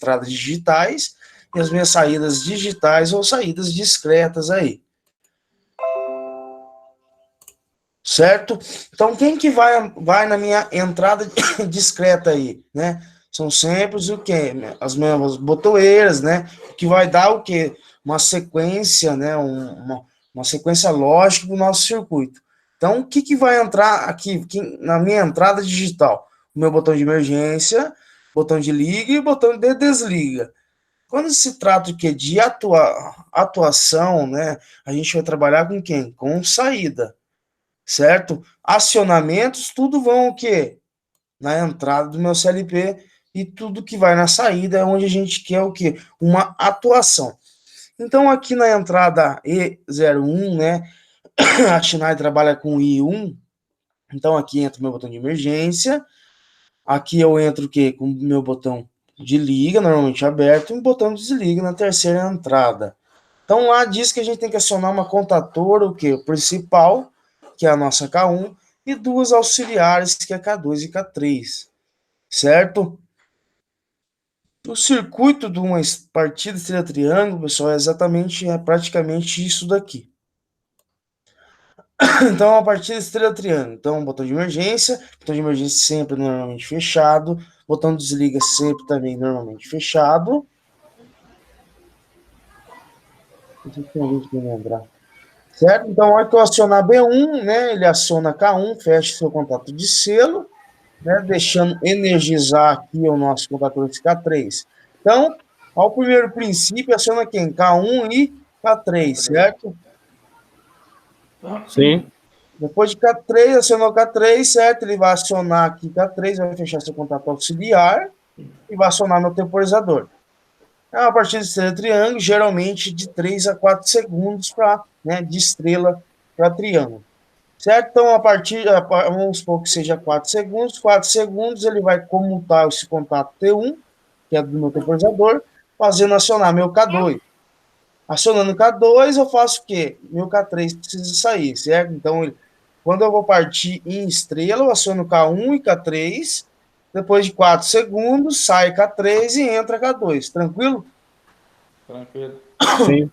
entradas digitais e as minhas saídas digitais ou saídas discretas aí. Certo? Então, quem que vai na minha entrada discreta aí, né? São sempre o quê? As minhas botoeiras, né? Que vai dar o quê? Uma sequência, né? Uma sequência lógica do nosso circuito. Então, o que que vai entrar aqui na minha entrada digital? O meu botão de emergência, botão de liga e botão de desliga. Quando se trata de atuação, né? A gente vai trabalhar com quem? Com saída, certo? Acionamentos, tudo vão o quê? Na entrada do meu CLP e tudo que vai na saída é onde a gente quer o quê? Uma atuação. Então, aqui na entrada E01, né, a Schneider trabalha com I1, então aqui entra o meu botão de emergência, aqui eu entro o quê? Com o meu botão de liga, normalmente aberto, e um botão de desliga na terceira entrada. Então, lá diz que a gente tem que acionar uma contatora, o quê? O principal, que é a nossa K1, e duas auxiliares, que é K2 e K3, certo? O circuito de uma partida estrela triângulo, pessoal, é praticamente isso daqui. Então, a partida estrela triângulo. Então, botão de emergência sempre normalmente fechado, botão de desliga sempre também normalmente fechado. Deixa eu lembrar. Certo? Então, a hora que eu acionar B1, né, ele aciona K1, fecha seu contato de selo, né, deixando energizar aqui o nosso contator de K3. Então, ao primeiro princípio, aciona quem? K1 e K3, certo? Sim. Depois de K3, acionou K3, certo? Ele vai acionar aqui K3, vai fechar seu contato auxiliar e vai acionar meu temporizador. É uma partida de estrela triângulo, geralmente de 3 a 4 segundos né, de estrela para triângulo. Certo? Então, vamos supor que seja 4 segundos ele vai comutar esse contato T1, que é do meu temporizador, fazendo acionar meu K2. Acionando o K2, eu faço o quê? Meu K3 precisa sair, certo? Então, quando eu vou partir em estrela, eu aciono K1 e K3, depois de 4 segundos, sai K3 e entra K2, tranquilo? Tranquilo. Sim.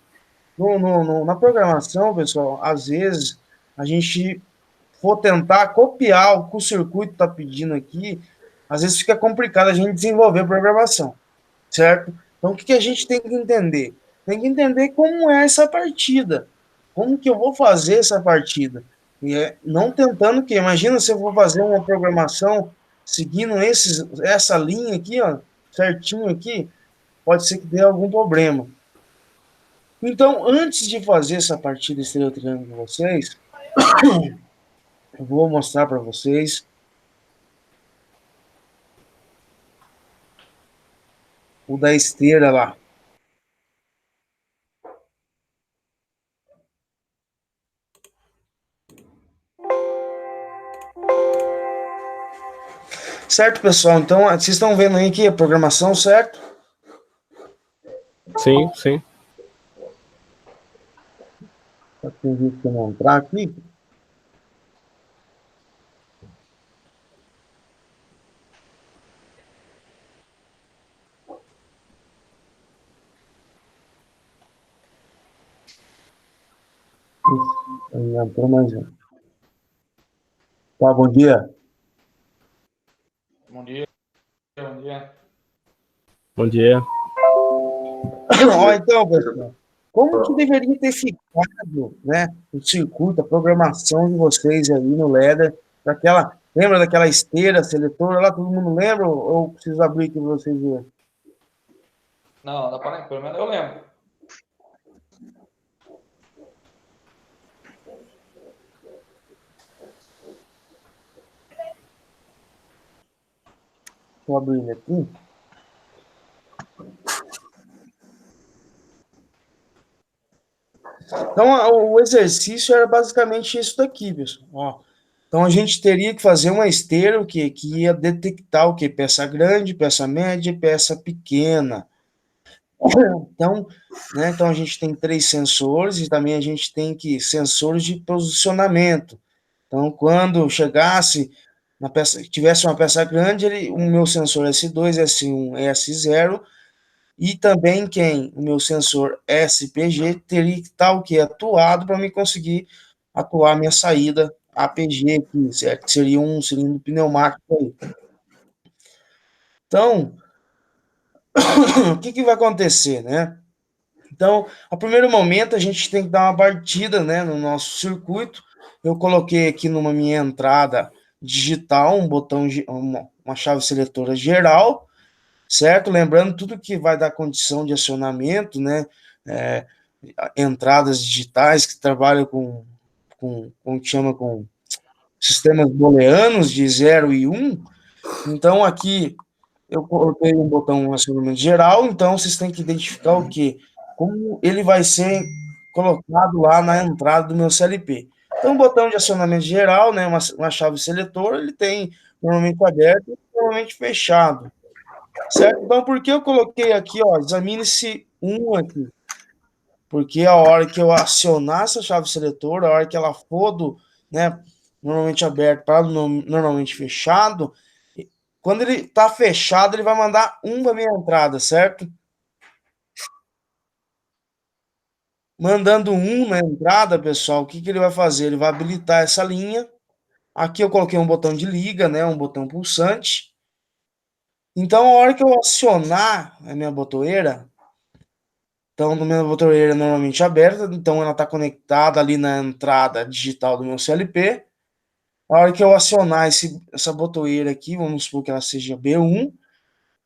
Na programação, pessoal, às vezes a gente for tentar copiar o que o circuito está pedindo aqui, às vezes fica complicado a gente desenvolver a programação, certo? Então, o que a gente tem que entender? Tem que entender como é essa partida, como que eu vou fazer essa partida. E não tentando que, imagina se eu vou fazer uma programação seguindo essa linha aqui, ó, certinho aqui, pode ser que dê algum problema. Então, antes de fazer essa partida estrela triângulo com vocês, eu vou mostrar para vocês o da esteira lá. Certo, pessoal? Então, vocês estão vendo aí aqui a programação, certo? Sim, sim. Tem vídeo que eu não entrar aqui. Aí entrou mais um. Tá, bom dia. Bom dia. Bom dia. Bom dia. Ó, então, pessoal, como que deveria ter ficado, né, o circuito, a programação de vocês aí no LEDA, lembra daquela esteira seletora lá, todo mundo lembra ou preciso abrir aqui para vocês verem? Não, dá para pelo menos eu lembro. Deixa eu abrir ele aqui. Então, o exercício era basicamente isso daqui, pessoal. Ó, então, a gente teria que fazer uma esteira que ia detectar o quê? Peça grande, peça média e peça pequena. Então, né, então, a gente tem 3 sensores e também a gente tem sensores de posicionamento. Então, quando chegasse tivesse uma peça grande, o meu sensor S2, S1 e S0 e também o meu sensor SPG teria que estar o quê? Atuado para me conseguir atuar minha saída APG aqui, certo? Que seria um cilindro pneumático aí. Então, o que vai acontecer, né? Então, a primeiro momento, a gente tem que dar uma partida, né, no nosso circuito. Eu coloquei aqui numa minha entrada digital um botão, uma chave seletora geral, certo? Lembrando tudo que vai dar condição de acionamento, né? Entradas digitais que trabalham como que chama, com sistemas booleanos de 0 e 1. Então, aqui eu coloquei um botão acionamento geral, então vocês têm que identificar o quê? Como ele vai ser colocado lá na entrada do meu CLP. Então, o botão de acionamento geral, né, uma chave seletora, ele tem normalmente aberto e normalmente fechado, certo? Então, por que eu coloquei aqui, ó, examine-se um aqui? Porque a hora que eu acionar essa chave seletora, a hora que ela for né, normalmente aberto para normalmente fechado, quando ele está fechado, ele vai mandar um para minha entrada, certo? Mandando um na entrada, pessoal, o que ele vai fazer? Ele vai habilitar essa linha. Aqui eu coloquei um botão de liga, né? Um botão pulsante. Então, a hora que eu acionar a minha botoeira, então, a minha botoeira é normalmente aberta, então ela está conectada ali na entrada digital do meu CLP. A hora que eu acionar essa botoeira aqui, vamos supor que ela seja B1,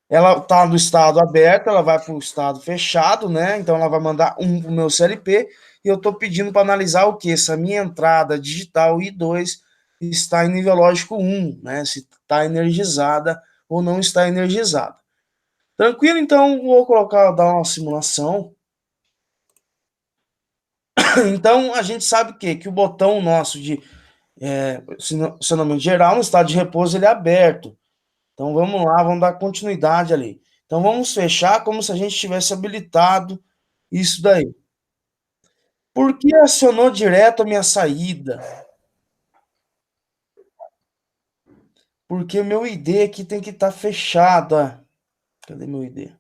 ela está no estado aberto, ela vai para o estado fechado, né? Então ela vai mandar um para o meu CLP e eu estou pedindo para analisar o que? Se a minha entrada digital I2 está em nível lógico 1, né? Se está energizada ou não está energizada. Tranquilo? Então vou dar uma simulação. Então a gente sabe o quê? Que o botão nosso de acionamento geral no estado de repouso ele é aberto. Então vamos lá, vamos dar continuidade ali. Então vamos fechar como se a gente tivesse habilitado isso daí. Por que acionou direto a minha saída? Porque o meu ID aqui tem que estar fechado. Cadê meu ID?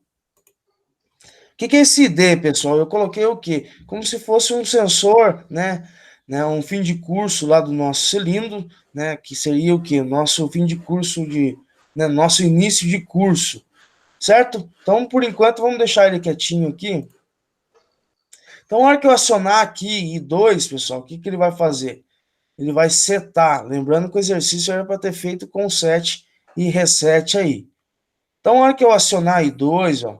O que é esse ID, pessoal? Eu coloquei o quê? Como se fosse um sensor, né? Um fim de curso lá do nosso cilindro, né? Que seria o quê? Nosso fim de curso nosso início de curso. Certo? Então, por enquanto, vamos deixar ele quietinho aqui. Então, na hora que eu acionar aqui I2, pessoal, o que ele vai fazer? Ele vai setar. Lembrando que o exercício era para ter feito com set e reset aí. Então, na hora que eu acionar I2, ó,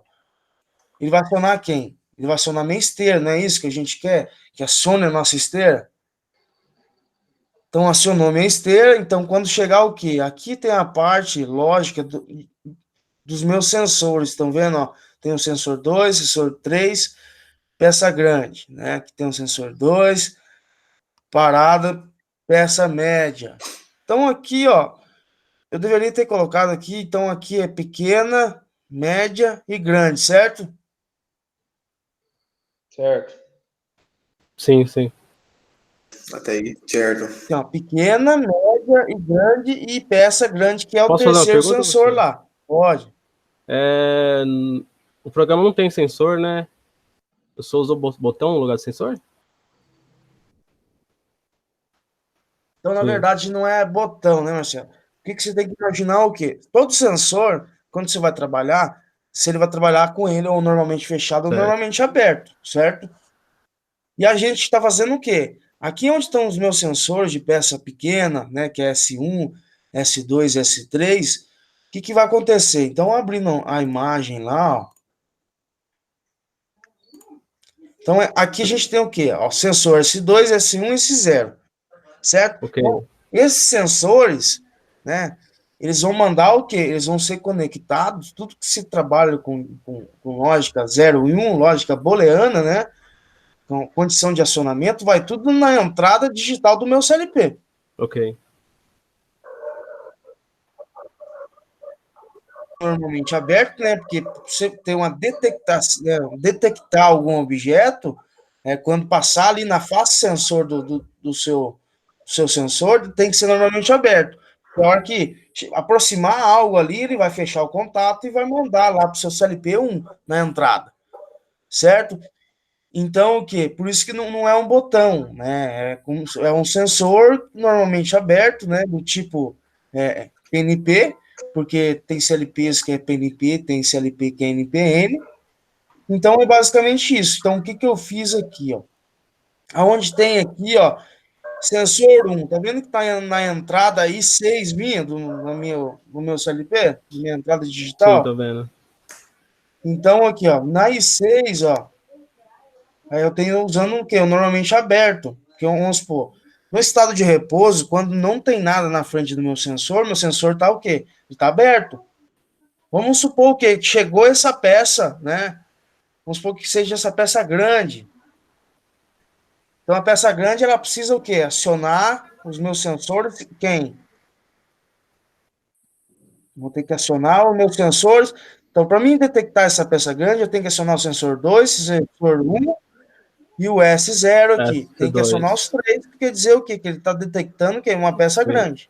ele vai acionar quem? Ele vai acionar minha esteira, não é isso que a gente quer? Que acione a nossa esteira? Então, acionou minha esteira. Então, quando chegar o quê? Aqui tem a parte lógica dos meus sensores. Estão vendo? Ó? Tem o sensor 2, sensor 3, peça grande, né? Aqui tem o sensor 2, parada, peça média. Então, aqui, ó, eu deveria ter colocado aqui, então aqui é pequena, média e grande, certo? Certo. Sim, sim. Até aí, certo. Então, pequena, média e grande e peça grande, que é o Posso fazer uma terceiro pergunta, sensor professor? lá. Pode. O programa não tem sensor, né? Eu só uso o botão no lugar do sensor? Então, na Sim. verdade, não é botão, né, Marcelo? O que você tem que imaginar o quê? Todo sensor, quando você vai trabalhar, se ele vai trabalhar com ele ou normalmente fechado ou Certo. normalmente aberto, certo? E a gente está fazendo o quê? Aqui onde estão os meus sensores de peça pequena, né, que é S1, S2, S3, o que vai acontecer? Então, abrindo a imagem lá, ó. Então, aqui a gente tem o quê? Ó, sensor S2, S1 e S0, certo? Ok. Então, esses sensores, né, eles vão mandar o quê? Eles vão ser conectados, tudo que se trabalha com lógica 0 e 1, lógica booleana, né, com condição de acionamento, vai tudo na entrada digital do meu CLP. Ok. Normalmente aberto, né? Porque você tem uma detectar algum objeto, quando passar ali na face sensor do seu sensor, tem que ser normalmente aberto. Na hora que aproximar algo ali, ele vai fechar o contato e vai mandar lá para o seu CLP1 na entrada, certo? Então, o quê? Por isso que não é um botão, né? É um sensor normalmente aberto, né? Do tipo PNP, porque tem CLPs que é PNP, tem CLP que é NPN. Então, é basicamente isso. Então, o que eu fiz aqui, ó? Aonde tem aqui, ó, sensor 1, tá vendo que tá na entrada I6 minha, do meu CLP? Minha entrada Sim, digital? tô vendo. Então, aqui, ó, na I6, ó, aí eu tenho usando o quê? Eu normalmente aberto, que vamos supor, no estado de repouso, quando não tem nada na frente do meu sensor tá o quê? Ele tá aberto. Vamos supor o quê? Que chegou essa peça, né? Vamos supor que seja essa peça grande. Então, a peça grande, ela precisa o quê? Acionar os meus sensores, quem? Vou ter que acionar os meus sensores. Então, para mim detectar essa peça grande, eu tenho que acionar o sensor 2, o sensor 1 e o S0 aqui. Tem que acionar os S2. três, que quer dizer o quê? Que ele está detectando que é uma peça Sim, grande.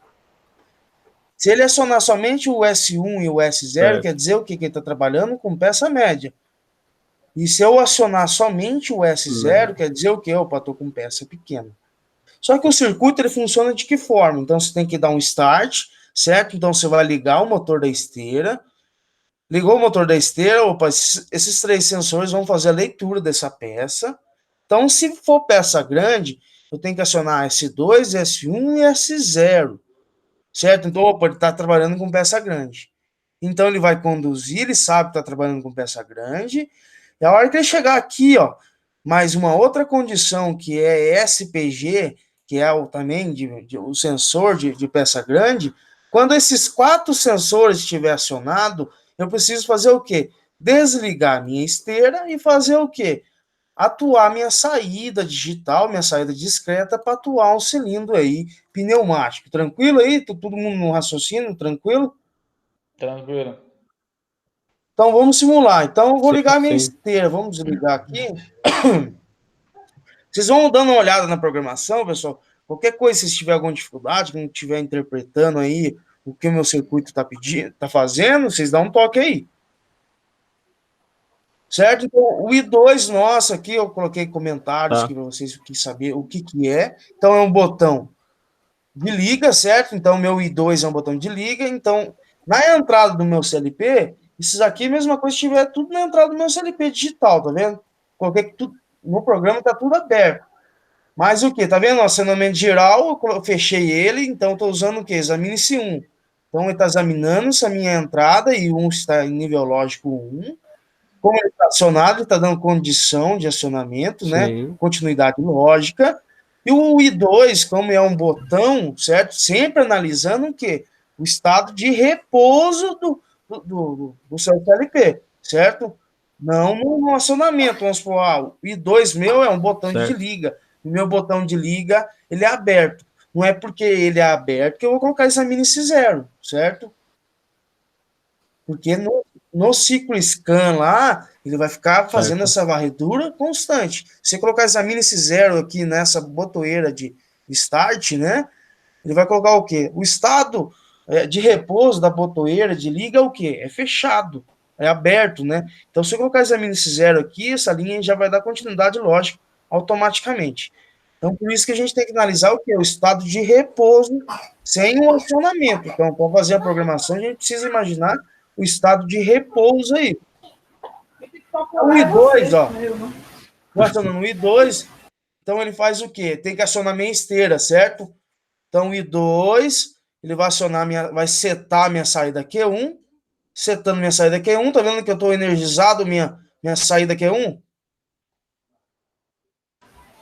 Se ele acionar somente o S1 e o S0, certo. quer dizer o quê? Que ele está trabalhando com peça média. E se eu acionar somente o S0, quer dizer o quê? Opa, estou com peça pequena. Só que o circuito ele funciona de que forma? Então você tem que dar um start, certo? Então você vai ligar o motor da esteira. Ligou o motor da esteira, opa, esses três sensores vão fazer a leitura dessa peça. Então, se for peça grande, eu tenho que acionar S2, S1 e S0, certo? Então, opa, ele está trabalhando com peça grande. Então, ele vai conduzir, ele sabe que está trabalhando com peça grande. E a hora que ele chegar aqui, ó, mais uma outra condição que é SPG, que é também o sensor de peça grande, quando esses 4 sensores estiver acionado, eu preciso fazer o quê? Desligar a minha esteira e fazer o quê? Atuar minha saída digital, minha saída discreta para atuar um cilindro aí pneumático. Tranquilo aí? Todo mundo no raciocínio, tranquilo? Tranquilo. Então vamos simular. Então eu vou Sim, ligar a minha sim. esteira. Vamos desligar aqui. Vocês vão dando uma olhada na programação, pessoal. Qualquer coisa, se tiver alguma dificuldade, não estiver interpretando aí o que o meu circuito está pedindo, está fazendo, vocês dão um toque aí. Certo? Então, o I2 nosso aqui, eu coloquei comentários Tá. que vocês querem saber o que é. Então, é um botão de liga, certo? Então, o meu I2 é um botão de liga. Então, na entrada do meu CLP, esses aqui, mesma coisa, se tiver tudo na entrada do meu CLP digital, tá vendo? Coloquei tudo, no programa está tudo aberto. Mas o que? Tá vendo? O acionamento geral, eu fechei ele, então estou usando o que? Examine-se 1. Então, ele está examinando essa minha entrada e 1 está em nível lógico 1. Como ele está acionado, ele está dando condição de acionamento, né? Sim, Continuidade lógica. E o I2, como é um botão, certo? Sempre analisando o quê? O estado de repouso do seu CLP, certo? Não no acionamento. Vamos supor, o I2 meu é um botão de certo. liga. O meu botão de liga, ele é aberto. Não é porque ele é aberto que eu vou colocar examine-se 0, certo? Porque no ciclo scan lá, ele vai ficar fazendo Certo. essa varredura constante. Se você colocar examine-se 0 aqui nessa botoeira de start, né? Ele vai colocar o quê? O estado de repouso da botoeira de liga é o quê? É fechado, é aberto, né? Então, se eu colocar examine-se 0 aqui, essa linha já vai dar continuidade lógica automaticamente. Então, por isso que a gente tem que analisar o que? O estado de repouso sem o acionamento. Então, para fazer a programação, a gente precisa imaginar o estado de repouso aí. O I2, ó, acionando o I2, então ele faz o quê? Tem que acionar minha esteira, certo? Então, o I2, ele vai acionar vai setar minha saída Q1, setando minha saída Q1, tá vendo que eu estou energizado minha saída Q1?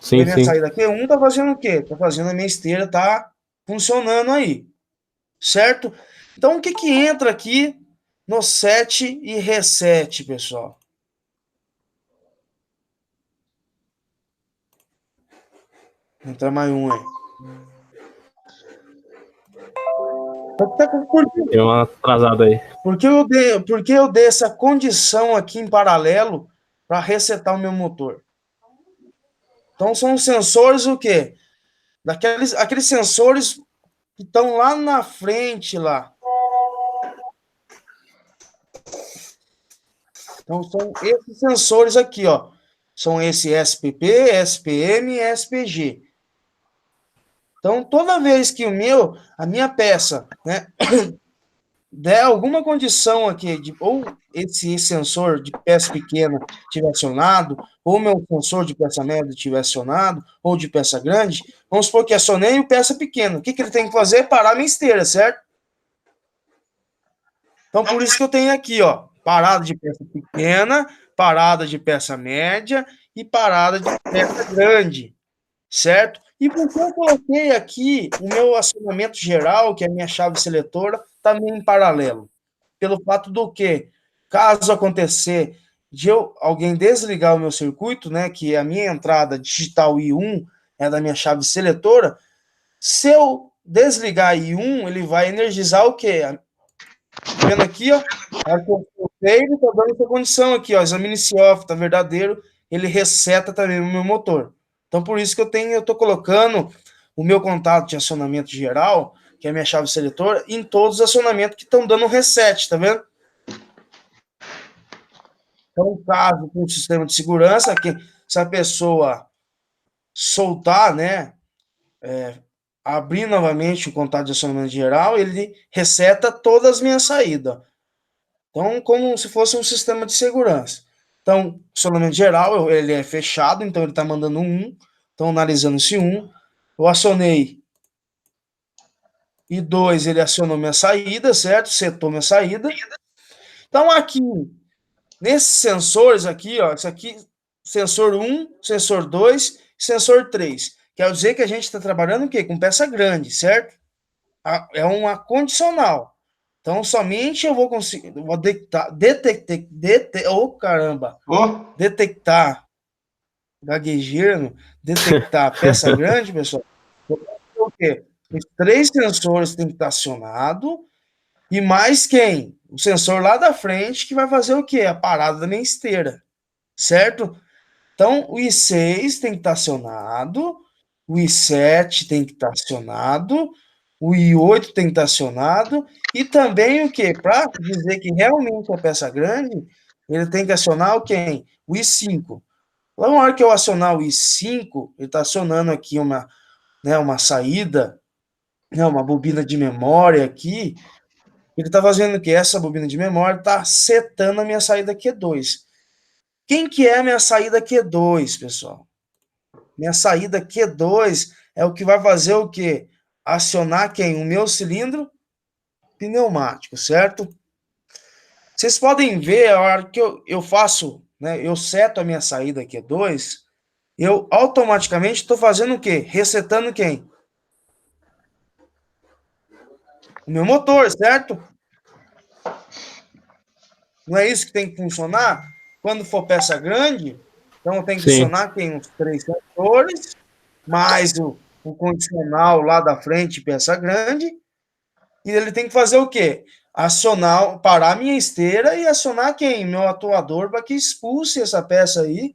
Sim, Minha sim. saída Q1 tá fazendo o quê? Tá fazendo a minha esteira tá funcionando aí, certo? Então, o que que entra aqui no set e reset, pessoal? Entra mais um aí. Tem uma atrasada aí. Por que eu dei essa condição aqui em paralelo para resetar o meu motor? Então, são sensores o quê? Aqueles sensores que estão lá na frente, lá. Então, são esses sensores aqui, ó. São esse SPP, SPM e SPG. Então, toda vez que a minha peça, né, der alguma condição aqui, ou esse sensor de peça pequena estiver acionado, ou meu sensor de peça média estiver acionado, ou de peça grande, vamos supor que acionei o peça pequena. O que ele tem que fazer? Parar a minha esteira, certo? Então, por isso que eu tenho aqui, ó, parada de peça pequena, parada de peça média e parada de peça grande, certo? E por que eu coloquei aqui o meu acionamento geral, que é a minha chave seletora, também em paralelo? Pelo fato do que, caso acontecer de alguém desligar o meu circuito, né, que a minha entrada digital I1 é da minha chave seletora, se eu desligar I1, ele vai energizar o quê? Tá vendo aqui, ó? A hora que eu soltei, ele tá dando essa condição aqui, ó. Examine se off, tá verdadeiro. Ele reseta também o meu motor. Então, por isso que eu tô colocando o meu contato de acionamento geral, que é a minha chave seletora, em todos os acionamentos que estão dando reset, tá vendo? Então, caso com o sistema de segurança, que se a pessoa soltar, né, abrir novamente o contato de acionamento geral, ele reseta todas as minhas saídas. Então, como se fosse um sistema de segurança. Então, acionamento geral, ele é fechado, então ele está mandando um. Então, analisando esse um, eu acionei I2, ele acionou minha saída, certo? Setou minha saída. Então, aqui, nesses sensores aqui, ó, isso aqui, sensor 1, sensor 2, sensor 3. Quer dizer que a gente está trabalhando o quê? Com peça grande, certo? É uma condicional. Então, somente eu vou conseguir, vou detectar, gaguejando, detectar peça grande, pessoal. O quê? Os 3 sensores têm que estar acionados, e mais quem? O sensor lá da frente, que vai fazer o quê? A parada da minha esteira, certo? Então, o I6 tem que estar acionado, o I7 tem que estar acionado, o I8 tem que estar acionado, e também o quê? Para dizer que realmente é peça grande, ele tem que acionar o quem? O I5. Lá na hora que eu acionar o I5, ele está acionando aqui uma saída, né, uma bobina de memória aqui, ele está fazendo o quê? Essa bobina de memória está setando a minha saída Q2. Quem que é a minha saída Q2, pessoal? Minha saída Q2 é o que vai fazer o quê? Acionar quem? O meu cilindro pneumático, certo? Vocês podem ver, a hora que eu faço, né, eu seto a minha saída Q2, eu automaticamente estou fazendo o quê? Resetando quem? O meu motor, certo? Não é isso que tem que funcionar? Quando for peça grande, então eu tenho que acionar quem? Os 3 sensores, mais o condicional lá da frente, peça grande, e ele tem que fazer o quê? Acionar, parar a minha esteira e acionar quem? Meu atuador, para que expulse essa peça aí,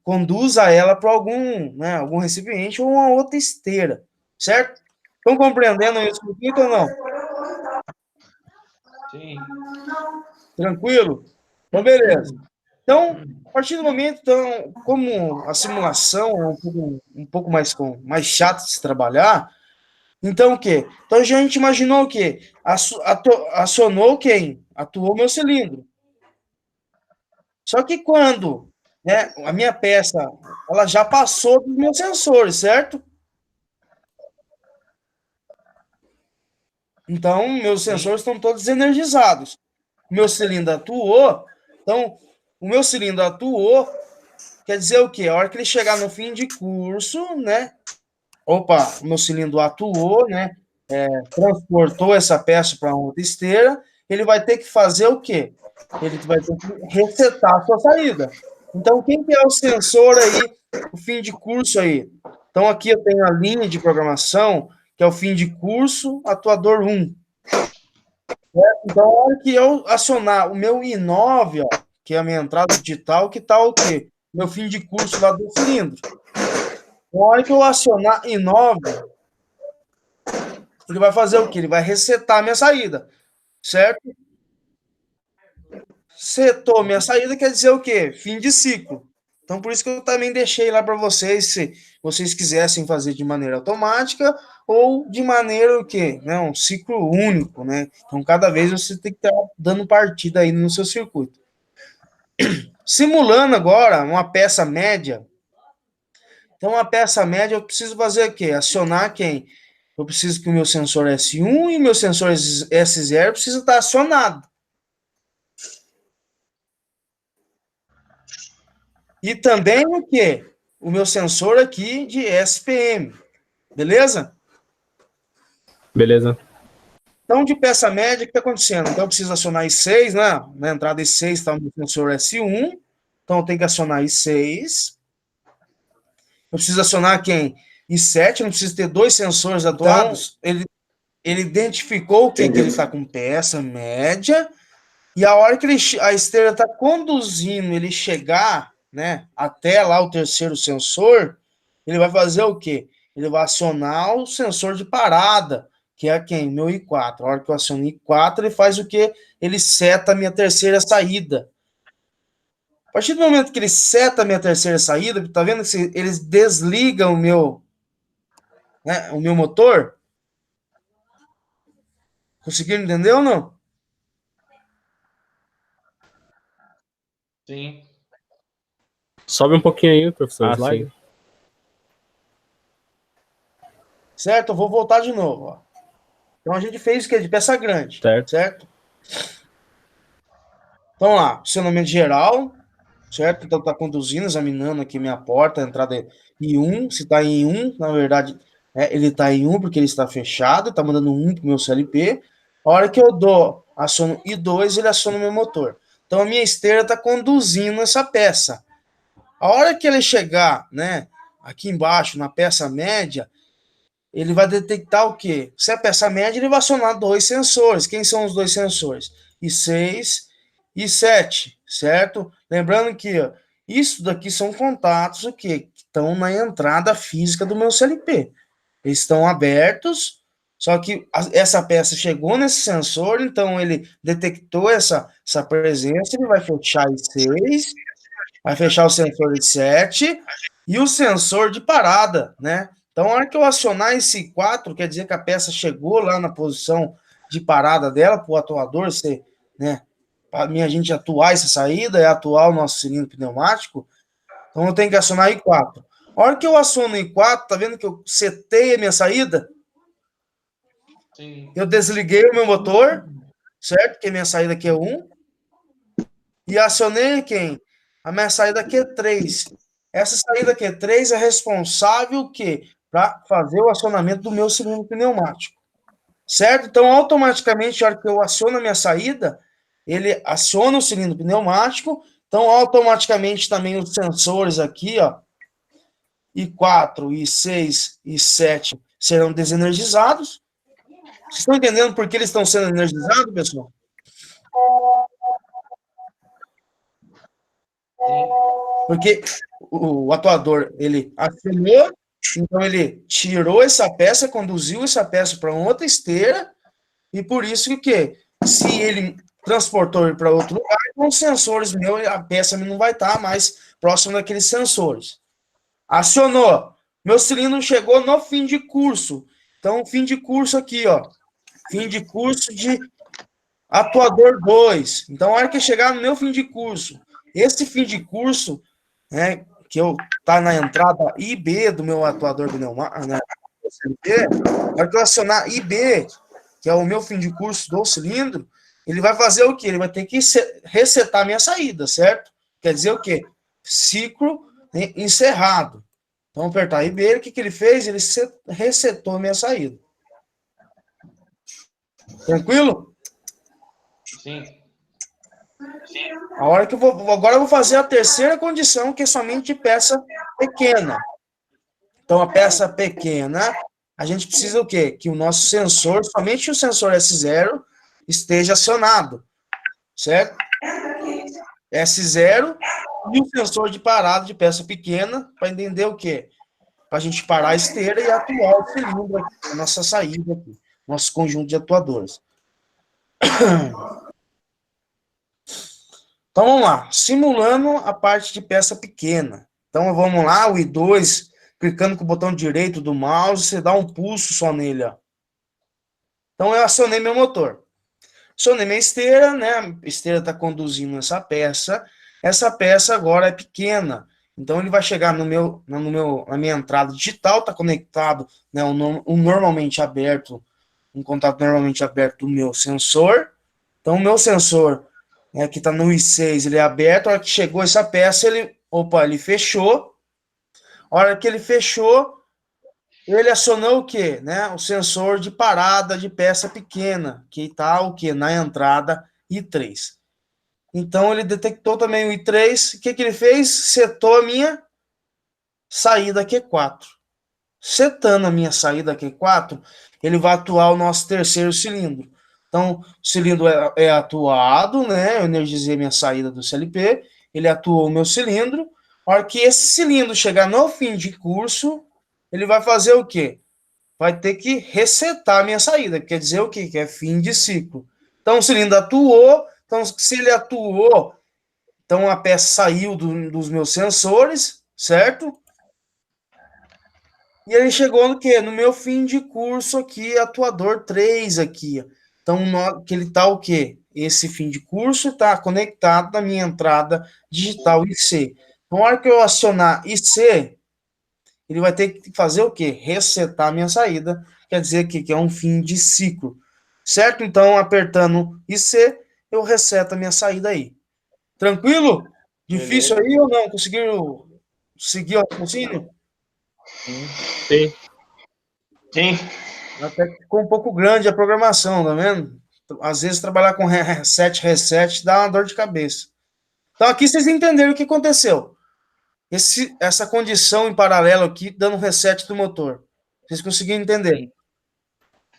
conduza ela para algum recipiente ou uma outra esteira, certo? Estão compreendendo isso aqui ou não? Sim. Tranquilo? Então, beleza. Então, a partir do momento, então, como a simulação é um pouco mais chata de se trabalhar, então o quê? Então a gente imaginou o quê? Acionou quem? Atuou meu cilindro. Só que quando, né, a minha peça, ela já passou dos meus sensores, certo? Então, meus sensores estão todos energizados. Meu cilindro atuou, então, o meu cilindro atuou, quer dizer o quê? A hora que ele chegar no fim de curso, né? Opa, o meu cilindro atuou, né? Transportou essa peça para outra esteira, ele vai ter que fazer o quê? Ele vai ter que resetar a sua saída. Então, quem que é o sensor aí, o fim de curso aí? Então, aqui eu tenho a linha de programação, que é o fim de curso, atuador 1. Então, a hora que eu acionar o meu I9, ó, que é a minha entrada digital, que tá o quê? Meu fim de curso lá do cilindro. Na hora que eu acionar I9, ele vai fazer o quê? Ele vai resetar a minha saída, certo? Setou minha saída quer dizer o quê? Fim de ciclo. Então, por isso que eu também deixei lá para vocês, se vocês quisessem fazer de maneira automática ou de maneira o quê? Né? Um ciclo único, né? Então, cada vez você tem que estar dando partida aí no seu circuito. Simulando agora uma peça média. Então, uma peça média, eu preciso fazer o quê? Acionar quem? Eu preciso que o meu sensor S1 e o meu sensor S0 precisa estar acionado. E também o quê? O meu sensor aqui de SPM. Beleza? Beleza. Então, de peça média, o que está acontecendo? Então, eu preciso acionar I6, né? Na entrada I6 está o meu sensor S1. Então, eu tenho que acionar I6. Eu preciso acionar quem? I7, eu não preciso ter dois sensores atuados. Então, ele identificou que ele está com peça média. E a hora que a esteira está conduzindo ele chegar, né, até lá o terceiro sensor, ele vai fazer o quê? Ele vai acionar o sensor de parada, que é quem? Meu I4. A hora que eu aciono I4, ele faz o quê? Ele seta a minha terceira saída. A partir do momento que ele seta a minha terceira saída, tá vendo que eles desligam o meu motor? Conseguiram entender ou não? Sim. Sobe um pouquinho aí, professor. Slide. Sim. Certo? Eu vou voltar de novo. Ó. Então a gente fez o que? De peça grande. Certo? Então lá, acionamento geral, certo? Então tá conduzindo, examinando aqui minha porta, a entrada em 1. Se tá em 1, na verdade, ele tá em 1 porque ele está fechado, tá mandando 1 pro meu CLP. A hora que eu aciono I2, ele aciona o meu motor. Então a minha esteira tá conduzindo essa peça. A hora que ele chegar, né, aqui embaixo, na peça média, ele vai detectar o quê? Se é peça média, ele vai acionar dois sensores. Quem são os dois sensores? I6 e I7, certo? Lembrando que ó, isso daqui são contatos o quê? Que estão na entrada física do meu CLP. Eles estão abertos, só que essa peça chegou nesse sensor, então ele detectou essa presença, ele vai fechar I6, vai fechar o sensor I7 e o sensor de parada, né? Então, a hora que eu acionar esse 4, quer dizer que a peça chegou lá na posição de parada dela, para o atuador ser, né? Para a gente atuar essa saída, é atuar o nosso cilindro pneumático. Então, eu tenho que acionar I4. A hora que eu aciono I4, tá vendo que eu setei a minha saída? Sim. Eu desliguei o meu motor, certo? Porque minha saída aqui é 1. E acionei quem? A minha saída aqui é 3. Essa saída aqui é 3 é responsável o quê? Para fazer o acionamento do meu cilindro pneumático. Certo? Então, automaticamente, a hora que eu aciono a minha saída, ele aciona o cilindro pneumático. Então, automaticamente também os sensores aqui, ó, I4, I6, I7 serão desenergizados. Vocês estão entendendo por que eles estão sendo energizados, pessoal? Porque o atuador, ele acionou, então ele tirou essa peça, conduziu essa peça para outra esteira, e por isso que se ele transportou para outro lugar, com os sensores meus, a peça não vai estar mais próximo daqueles sensores. Acionou. Meu cilindro chegou no fim de curso. Então, fim de curso aqui, ó. Fim de curso de atuador 2. Então, a hora que chegar no meu fim de curso, esse fim de curso, né, que eu tá na entrada IB do meu atuador pneumático, né, na hora que eu acionar IB, que é o meu fim de curso do cilindro, ele vai fazer o quê? Ele vai ter que resetar minha saída, certo? Quer dizer o quê? Ciclo encerrado. Então, apertar IB, o que ele fez? Ele resetou minha saída. Tranquilo? Sim. A hora que agora eu vou fazer a terceira condição, que é somente peça pequena. Então, a peça pequena, a gente precisa o quê? Que o nosso sensor, somente o sensor S0, esteja acionado, certo? S0 e o sensor de parada de peça pequena, para entender o quê? Para a gente parar a esteira e atuar o cilindro aqui, a nossa saída aqui. nosso conjunto de atuadores. Então, vamos lá. Simulando a parte de peça pequena. Então, vamos lá, o I2, clicando com o botão direito do mouse, você dá um pulso só nele, ó. Então, eu acionei meu motor. Acionei minha esteira, né? A esteira está conduzindo essa peça. Essa peça agora é pequena. Então, ele vai chegar na minha entrada digital, está conectado, né, normalmente aberto, um contato normalmente aberto do meu sensor. Então, o meu sensor, né, que está no I6, ele é aberto. A hora que chegou essa peça, ele fechou. A hora que ele fechou, ele acionou o quê? Né? O sensor de parada de peça pequena, que está o quê? Na entrada I3. Então, ele detectou também o I3. O que ele fez? Setou a minha saída Q4. Setando a minha saída Q4, ele vai atuar o nosso terceiro cilindro. Então, o cilindro é atuado, né? Eu energizei minha saída do CLP, ele atuou o meu cilindro. A hora que esse cilindro chegar no fim de curso, ele vai fazer o quê? Vai ter que resetar a minha saída. Quer dizer o quê? Que é fim de ciclo. Então, o cilindro atuou. Então, se ele atuou, então a peça saiu dos meus sensores, certo? E ele chegou no quê? No meu fim de curso aqui, atuador 3 aqui. Então, que ele está o quê? Esse fim de curso está conectado na minha entrada digital IC. Então, na hora que eu acionar IC, ele vai ter que fazer o quê? Resetar a minha saída. Quer dizer que é um fim de ciclo. Certo? Então, apertando IC, eu reseto a minha saída aí. Tranquilo? Difícil Beleza. aí ou não? Conseguiram seguir o raciocínio? Sim. Sim. Até que ficou um pouco grande a programação, tá vendo? Às vezes trabalhar com reset dá uma dor de cabeça. Então aqui vocês entenderam o que aconteceu. Essa condição em paralelo aqui, dando reset do motor. Vocês conseguiram entender?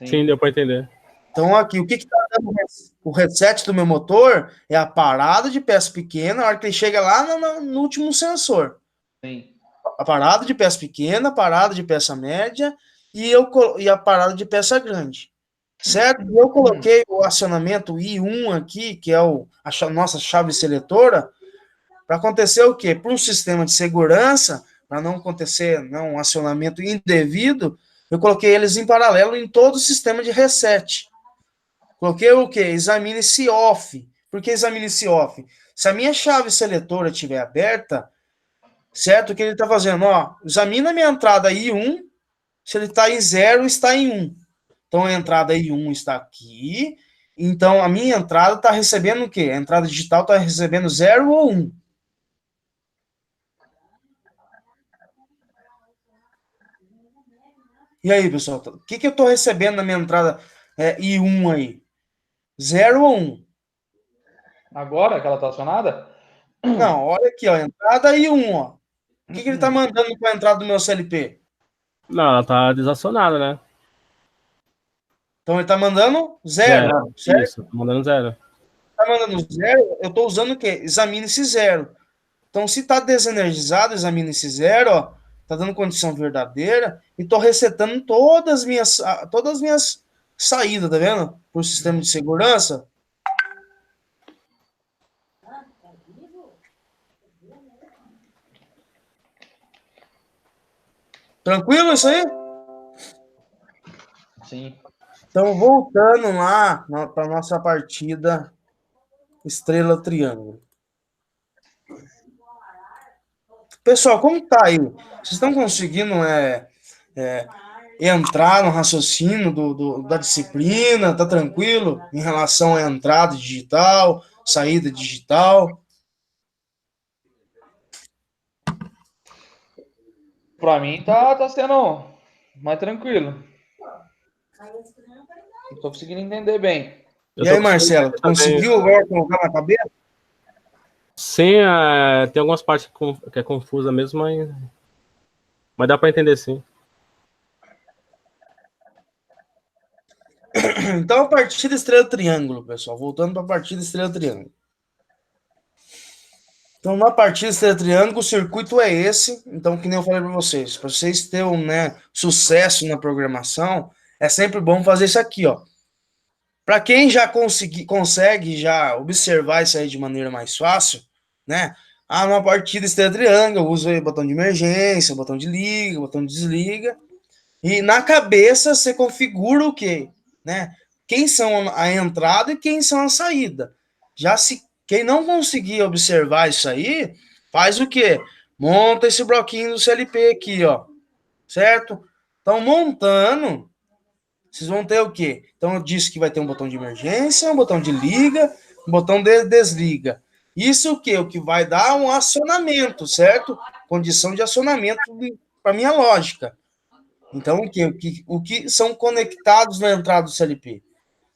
Sim, deu para entender. Então aqui, o que está dando o reset do meu motor é a parada de peça pequena, a hora que ele chega lá no último sensor. Sim. A parada de peça pequena, a parada de peça média e a parada de peça grande. Certo? E eu coloquei o acionamento I1 aqui, que é a nossa chave seletora, para acontecer o quê? Para um sistema de segurança, para não acontecer um acionamento indevido, eu coloquei eles em paralelo em todo o sistema de reset. Coloquei o quê? Examine-se off. Por que examine-se off? Se a minha chave seletora estiver aberta, certo? O que ele está fazendo? Ó, examina a minha entrada I1, se ele está em 0, está em 1. Então, a entrada I1 está aqui. Então, a minha entrada está recebendo o quê? A entrada digital está recebendo 0 ou 1? E aí, pessoal? O que eu estou recebendo na minha entrada I1 aí? 0 ou 1? Agora que ela está acionada? Não, olha aqui, ó. Entrada I1, ó. O que ele está mandando para a entrada do meu CLP? Não, ela tá desacionada, né? Então, ele está mandando 0, Zero. certo? Isso, tá mandando 0. Está mandando 0, eu estou usando o quê? Examine-se 0. Então, se está desenergizado, examine-se 0, ó. Está dando condição verdadeira e estou resetando todas as minhas saídas, tá vendo? Por sistema de segurança. Tranquilo isso aí? Sim. Então, voltando lá para a nossa partida Estrela Triângulo. Pessoal, como tá aí? Vocês estão conseguindo entrar no raciocínio da disciplina? Tá tranquilo em relação à entrada digital, saída digital? Para mim tá sendo mais tranquilo. Estou conseguindo entender bem. E aí, Marcelo, conseguiu agora colocar na cabeça? Sim, tem algumas partes que é confusa mesmo, mas dá para entender sim. Então, a partida Estrela Triângulo, pessoal. Voltando para a partida Estrela Triângulo. Então, na partida Estrela Triângulo, o circuito é esse. Então, que nem eu falei para vocês, para vocês terem sucesso na programação, é sempre bom fazer isso aqui, ó. Para quem já consegue já observar isso aí de maneira mais fácil, né? Ah, numa partida estrela triângulo, eu uso aí o botão de emergência, o botão de liga, o botão de desliga. E na cabeça você configura o quê? Né? Quem são a entrada e quem são a saída. Já se quem não conseguir observar isso aí, faz o quê? Monta esse bloquinho do CLP aqui, ó. Certo? Então, montando, vocês vão ter o quê? Então, eu disse que vai ter um botão de emergência, um botão de liga, um botão de desliga. Isso o quê? O que vai dar um acionamento, certo? Condição de acionamento para minha lógica. Então, o que são conectados na entrada do CLP?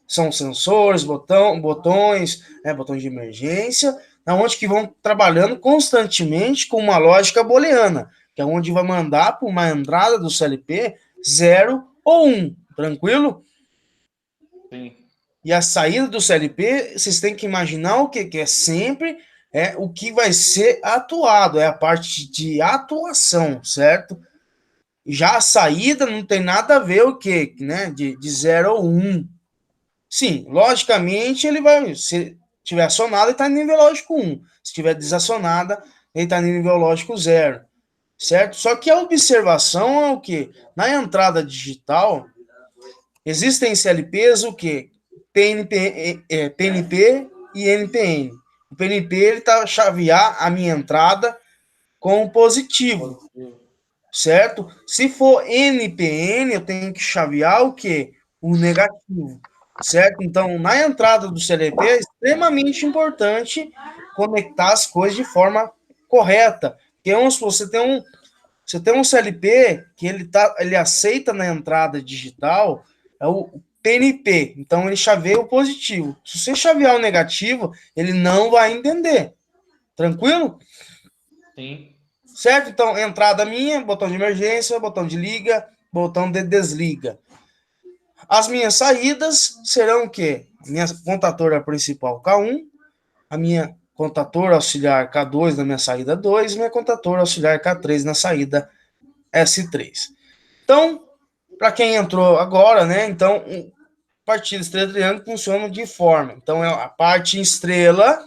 São sensores, botões, botões de emergência, onde que vão trabalhando constantemente com uma lógica booleana, que é onde vai mandar para uma entrada do CLP 0 ou 1, tranquilo? Sim. E a saída do CLP, vocês têm que imaginar o que é sempre o que vai ser atuado, é a parte de atuação, certo? Já a saída não tem nada a ver o quê, né? De 0 ou 1. Sim, logicamente ele vai, se tiver acionado, ele está em nível lógico 1. Se tiver desacionada, ele está em nível lógico 0. Certo? Só que a observação é o quê? Na entrada digital, existem CLPs o quê? PNP e NPN. O PNP ele está chavear a minha entrada com positivo. Certo? Se for NPN, eu tenho que chavear o quê? O negativo, certo? Então, na entrada do CLP é extremamente importante conectar as coisas de forma correta. Porque você tem um CLP que ele aceita na entrada digital, é o PNP, então ele chaveia o positivo. Se você chavear o negativo, ele não vai entender. Tranquilo? Sim. Certo? Então, entrada minha, botão de emergência, botão de liga, botão de desliga. As minhas saídas serão o quê? Minha contadora principal K1, a minha contadora auxiliar K2 na minha saída 2, minha contadora auxiliar K3 na saída S3. Então, para quem entrou agora, né? Então, partida estrela triângulo funciona de forma. Então, a parte estrela,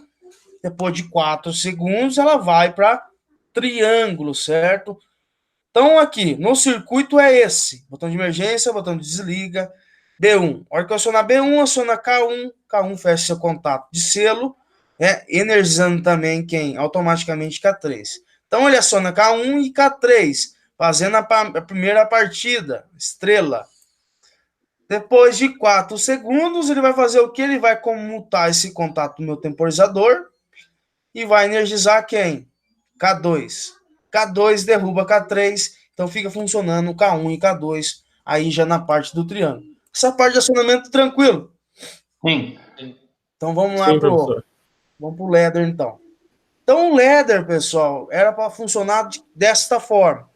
depois de 4 segundos, ela vai para triângulo, certo? Então, aqui, no circuito é esse. Botão de emergência, botão de desliga, B1. A hora que eu acionar B1, aciona K1, K1 fecha seu contato de selo, energizando também quem? Automaticamente K3. Então, ele aciona K1 e K3, fazendo a primeira partida, estrela. Depois de 4 segundos, ele vai fazer o que? Ele vai comutar esse contato no meu temporizador e vai energizar quem? K2. K2 derruba K3, então fica funcionando K1 e K2, aí já na parte do triângulo. Essa parte de acionamento tranquilo. Sim. Então vamos lá Sim, professor. vamos pro ladder então. Então o ladder, pessoal, era para funcionar desta forma.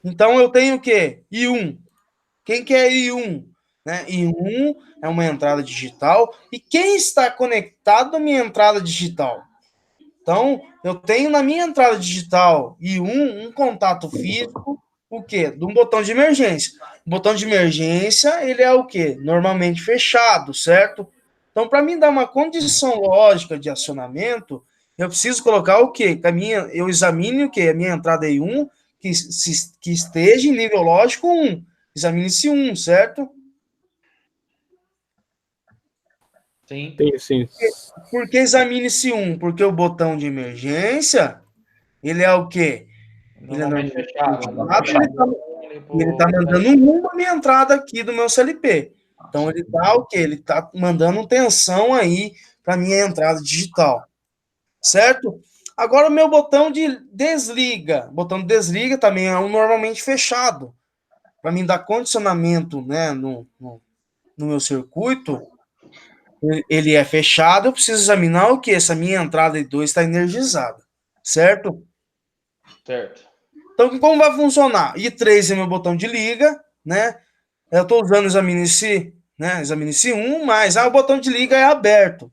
Então eu tenho o quê? I1. Quem que é I1? Né? I1 é uma entrada digital. E quem está conectado à minha entrada digital? Então, eu tenho na minha entrada digital I1 um contato físico, o quê? De um botão de emergência. O botão de emergência, ele é o quê? Normalmente fechado, certo? Então, para mim dar uma condição lógica de acionamento, eu preciso colocar o quê? Eu examine o quê? A minha entrada I1, que esteja em nível lógico 1. Examine-se 1, certo? Sim. Sim. Por que examine-se 1? Porque o botão de emergência, ele é o quê? Ele é Normalmente fechado. ele tá mandando um na minha entrada aqui do meu CLP. Então, ele tá o quê? Ele tá mandando tensão aí para minha entrada digital. Certo? Agora, o meu botão de desliga. O botão de desliga também é normalmente fechado. Para mim dar condicionamento, né, no meu circuito, ele é fechado, eu preciso examinar o que? Essa minha entrada de 2 está energizada. Certo? Certo. Então, como vai funcionar? I3 é meu botão de liga, né? Eu estou usando o examine-se, né? Examine-se 1, mas o botão de liga é aberto.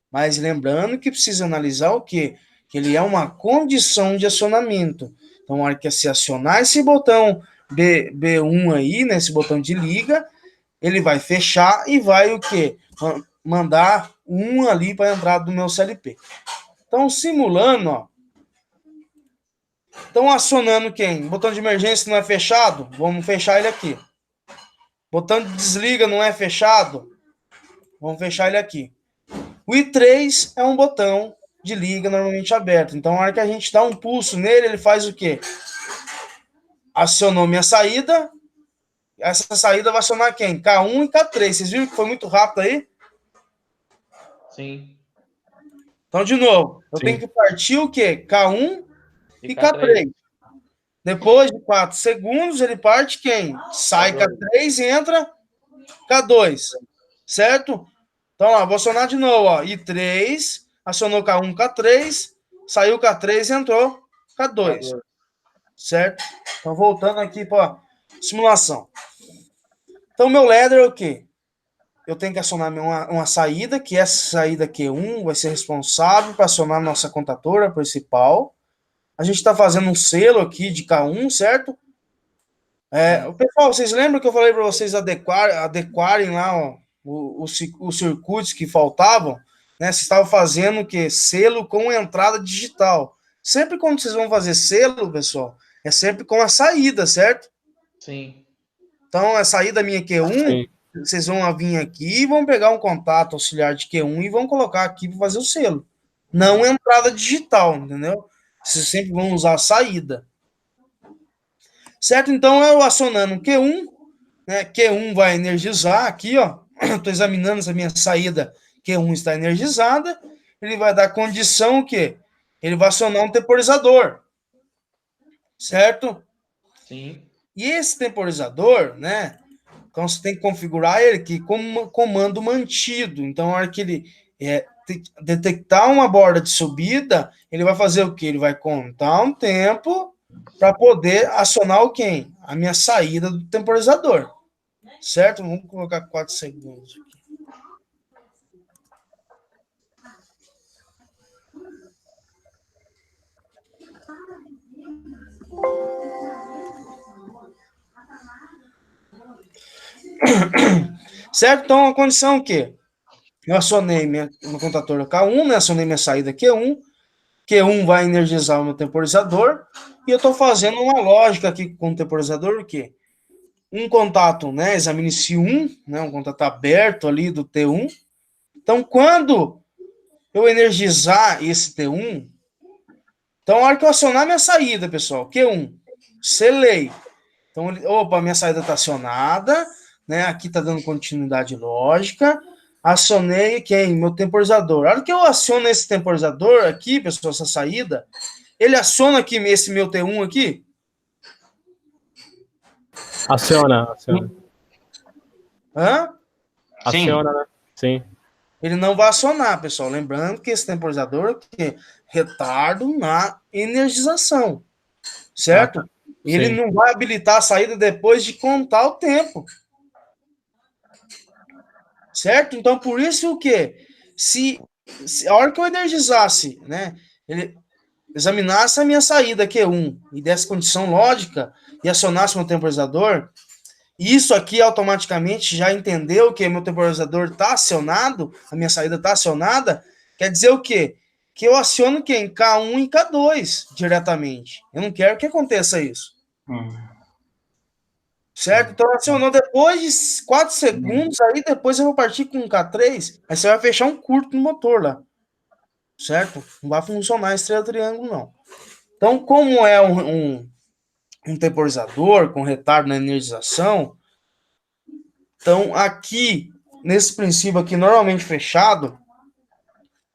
Mas lembrando que precisa analisar o quê? Que ele é uma condição de acionamento. Então, na hora que se acionar esse botão B1 aí, né? Esse botão de liga, ele vai fechar e vai o quê? Mandar um ali para a entrada do meu CLP. Então, simulando, ó. Estão acionando quem? Botão de emergência não é fechado? Vamos fechar ele aqui. Botão de desliga não é fechado? Vamos fechar ele aqui. O I3 é um botão de liga normalmente aberto. Então, na hora que a gente dá um pulso nele, ele faz o quê? Acionou minha saída. Essa saída vai acionar quem? K1 e K3. Vocês viram que foi muito rápido aí? Sim. Então, de novo, eu Sim. tenho que partir o quê? K1 e K3. K3. Depois de 4 segundos, ele parte quem? Sai K3 e entra K2. Certo? Então, lá, vou acionar de novo, ó. I3, acionou K1, K3, saiu K3 e entrou K2. Certo? Então, voltando aqui para simulação. Então, meu ladder é o quê? Eu tenho que acionar uma saída, que essa saída Q1 vai ser responsável para acionar a nossa contadora principal. A gente está fazendo um selo aqui de K1, certo? Pessoal, vocês lembram que eu falei para vocês adequarem lá ó, os circuitos que faltavam? Né? Vocês estavam fazendo o quê? Selo com entrada digital. Sempre quando vocês vão fazer selo, pessoal, é sempre com a saída, certo? Sim. Então, a saída minha Q1, Sim. vocês vão vir aqui e vão pegar um contato auxiliar de Q1 e vão colocar aqui para fazer o selo. Não entrada digital, entendeu? Vocês sempre vão usar a saída. Certo? Então, eu acionando Q1, né? Q1 vai energizar aqui, ó. Estou examinando se a minha saída Q1 está energizada. Ele vai dar condição o quê? Ele vai acionar um temporizador. Certo? Sim. E esse temporizador, né? Então, você tem que configurar ele aqui como comando mantido. Então, na hora que ele detectar uma borda de subida, ele vai fazer o quê? Ele vai contar um tempo para poder acionar o quê? A minha saída do temporizador. Certo? Vamos colocar 4 segundos aqui. Certo? Então, a condição é o quê? Eu acionei minha contadora K1, né? Acionei minha saída Q1. Q1 vai energizar o meu temporizador. E eu estou fazendo uma lógica aqui com o temporizador, o quê? Um contato, né? Examine-se 1, né? Um contato aberto ali do T1. Então, quando eu energizar esse T1, então, a hora que eu acionar minha saída, pessoal, Q1, selei. Então, opa, minha saída está acionada, né? Aqui está dando continuidade lógica. Acionei quem? Meu temporizador. A hora que eu aciono esse temporizador aqui, pessoal, essa saída, ele aciona aqui esse meu T1 aqui? Aciona. Hã? Aciona, né? Sim. Ele não vai acionar, pessoal. Lembrando que esse temporizador aqui é retardo na energização. Certo? Ah, tá. Ele Sim. não vai habilitar a saída depois de contar o tempo. Certo? Então, por isso o quê? Se a hora que eu energizasse, né, ele examinasse a minha saída Q1 e desse condição lógica e acionasse meu temporizador, isso aqui automaticamente já entendeu que meu temporizador está acionado, a minha saída está acionada, quer dizer o quê? Que eu aciono quem? K1 e K2 diretamente. Eu não quero que aconteça isso. Certo? Então acionou depois de 4 segundos, aí depois eu vou partir com um K3, aí você vai fechar um curto no motor lá. Certo? Não vai funcionar a estrela triângulo, não. Então, como é um temporizador com retardo na energização, então aqui, nesse princípio aqui, normalmente fechado,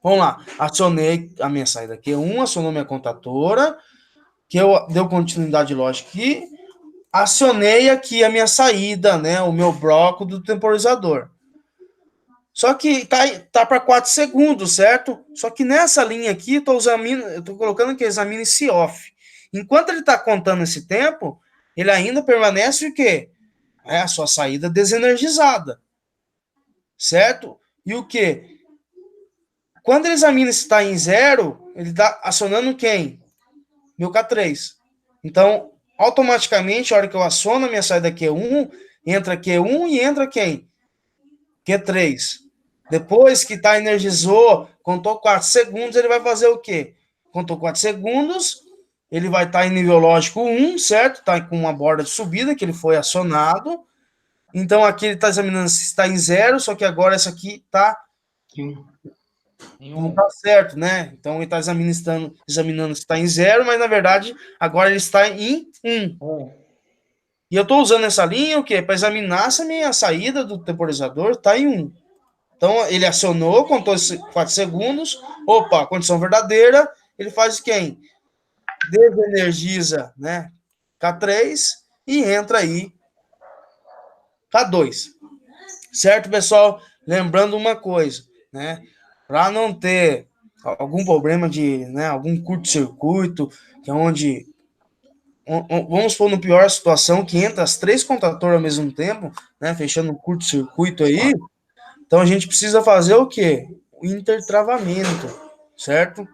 vamos lá, acionei a minha saída Q1, acionou minha contadora, que eu deu continuidade lógica aqui, acionei aqui a minha saída, né, o meu bloco do temporizador. Só que tá para 4 segundos, certo? Só que nessa linha aqui, eu tô colocando que examine-se off. Enquanto ele está contando esse tempo, ele ainda permanece o quê? É a sua saída desenergizada. Certo? E o quê? Quando ele examina se está em zero, ele está acionando quem? Meu K3. Então, automaticamente, a hora que eu aciono a minha saída Q1, entra Q1 e entra quem? Q3. Depois que tá, energizou, contou 4 segundos, ele vai fazer o quê? Contou 4 segundos, ele vai estar em nível lógico 1, certo? Tá com uma borda de subida, que ele foi acionado. Então, aqui ele está examinando se está em 0, só que agora essa aqui tá, não está certo, né? Então, ele está examinando se está em 0, mas, na verdade, agora ele está em 1. E eu estou usando essa linha, o quê? Para examinar se a minha saída do temporizador está em 1. Então, ele acionou, contou 4 segundos. Opa, condição verdadeira. Ele faz quem? Desenergiza, né? K3 e entra aí K2. Certo, pessoal? Lembrando uma coisa, né? Para não ter algum problema de, né, algum curto-circuito, que é onde, vamos supor, no pior situação, que entra as 3 contatoras ao mesmo tempo, né, fechando um curto-circuito aí, então a gente precisa fazer o quê? O intertravamento, certo?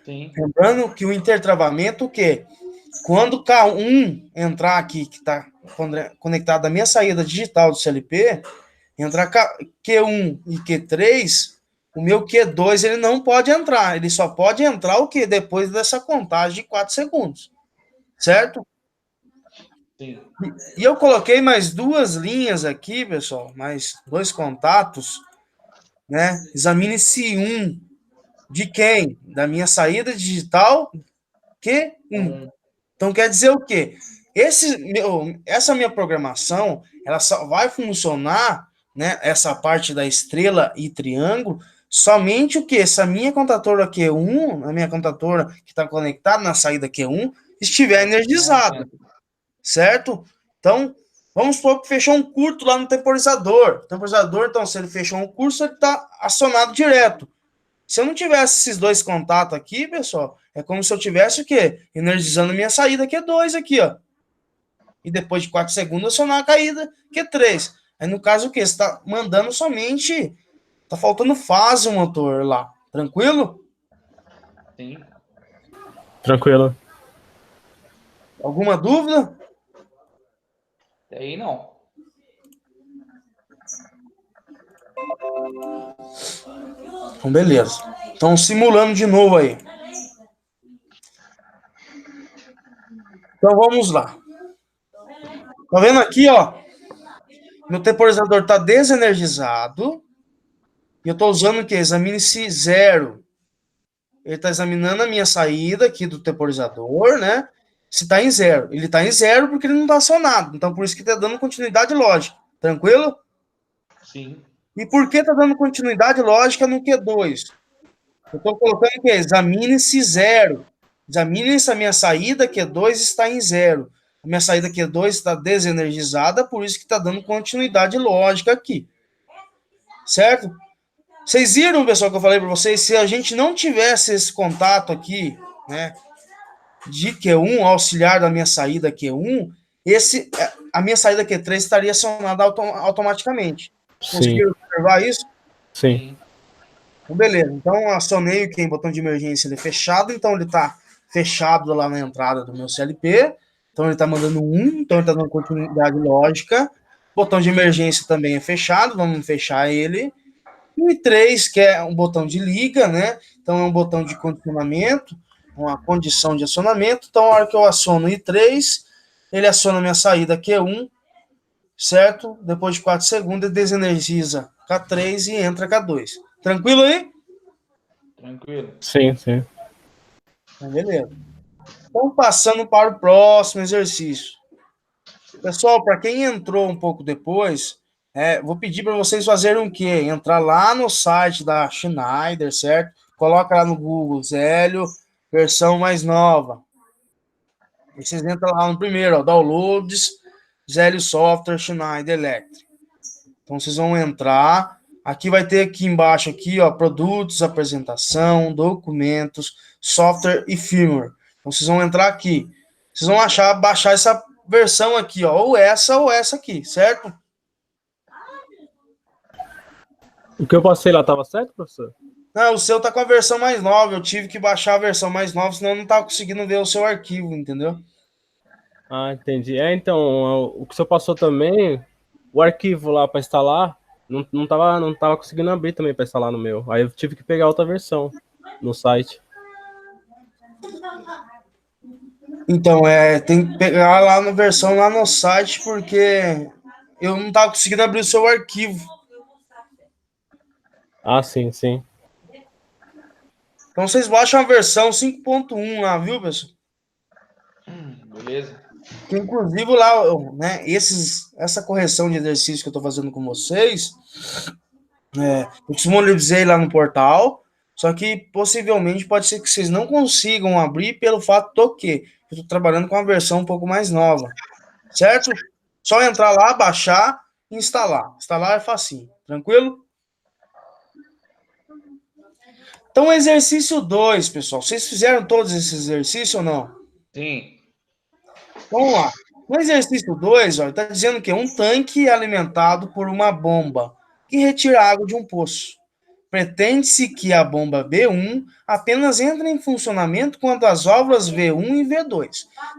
Sim. Lembrando que o intertravamento, o quê? Quando K1 entrar aqui, que está conectado à minha saída digital do CLP, entrar Q1 e Q3, o meu Q2 ele não pode entrar. Ele só pode entrar o quê? Depois dessa contagem de 4 segundos. Certo? Sim. E eu coloquei mais 2 linhas aqui, pessoal, mais 2 contatos, né? Examine se 1 de quem? Da minha saída digital Q1. Então quer dizer o quê? Essa minha programação, ela só vai funcionar, né, essa parte da estrela e triângulo, somente o que? Essa minha contatora Q1, a minha contatora que está conectada na saída Q1, estiver energizada, certo? Então, vamos supor que fechou um curto lá no temporizador. O temporizador, então, se ele fechou um curto, ele está acionado direto. Se eu não tivesse esses 2 contatos aqui, pessoal, é como se eu tivesse o quê? Energizando minha saída Q2 aqui, ó. E depois de 4 segundos acionar a caída Q3. Aí no caso o quê? Você está mandando somente. Tá faltando fase o motor lá. Tranquilo? Sim. Tranquilo. Alguma dúvida? E aí não. Então, beleza. Então, simulando de novo aí. Então, vamos lá. Tá vendo aqui, ó? Meu temporizador está desenergizado. E eu estou usando o quê? Examine-se 0. Ele está examinando a minha saída aqui do temporizador, né? Se está em 0. Ele está em 0 porque ele não está acionado. Então, por isso que está dando continuidade lógica. Tranquilo? Sim. E por que está dando continuidade lógica no Q2? Eu estou colocando o quê? Examine-se 0. Examine se a minha saída Q2 está em 0. A minha saída Q2 está desenergizada, por isso que está dando continuidade lógica aqui. Certo? Vocês viram, pessoal, que eu falei para vocês? Se a gente não tivesse esse contato aqui, né, de Q1, auxiliar da minha saída Q1, a minha saída Q3 estaria acionada automaticamente. Sim. Conseguiram observar isso? Sim. Então, beleza. Então, acionei o botão de emergência ele é fechado, então ele está fechado lá na entrada do meu CLP. Então, ele está mandando 1, então ele está dando continuidade lógica. O botão de emergência também é fechado, vamos fechar ele. E o 3, que é um botão de liga, né? Então, é um botão de condicionamento, uma condição de acionamento. Então, a hora que eu aciono o I3, ele aciona minha saída Q1, certo? Depois de 4 segundos, ele desenergiza K3 e entra K2. Tranquilo aí? Tranquilo. Sim, sim. Beleza. Então, passando para o próximo exercício. Pessoal, para quem entrou um pouco depois, vou pedir para vocês fazerem o quê? Entrar lá no site da Schneider, certo? Coloca lá no Google, Zélio, versão mais nova. E vocês entram lá no primeiro, ó, Downloads, Zélio Software, Schneider Electric. Então, vocês vão entrar. Aqui vai ter aqui embaixo, aqui, ó, produtos, apresentação, documentos, software e firmware. Então, vocês vão entrar aqui. Vocês vão baixar essa versão aqui, ó, ou essa aqui, certo? O que eu passei lá estava certo, professor? Não, o seu tá com a versão mais nova. Eu tive que baixar a versão mais nova, senão eu não tava conseguindo ver o seu arquivo, entendeu? Ah, entendi. Então, o que o senhor passou também, o arquivo lá para instalar, não tava conseguindo abrir também para instalar no meu. Aí eu tive que pegar outra versão no site. Então, tem que pegar lá na versão lá no site, porque eu não tava conseguindo abrir o seu arquivo. Ah, sim, sim. Então, vocês baixam a versão 5.1 lá, viu, pessoal? Beleza. Que, inclusive, lá, né, essa correção de exercício que eu tô fazendo com vocês, eu disponibilizei lá no portal, só que possivelmente pode ser que vocês não consigam abrir pelo fato do que eu tô trabalhando com uma versão um pouco mais nova, certo? Só entrar lá, baixar e instalar. Instalar é facinho, tranquilo? Então, exercício 2, pessoal. Vocês fizeram todos esses exercícios ou não? Sim. Vamos lá. No exercício 2, está dizendo que um tanque é alimentado por uma bomba que retira água de um poço. Pretende-se que a bomba V1 apenas entre em funcionamento quando as válvulas V1 e V2.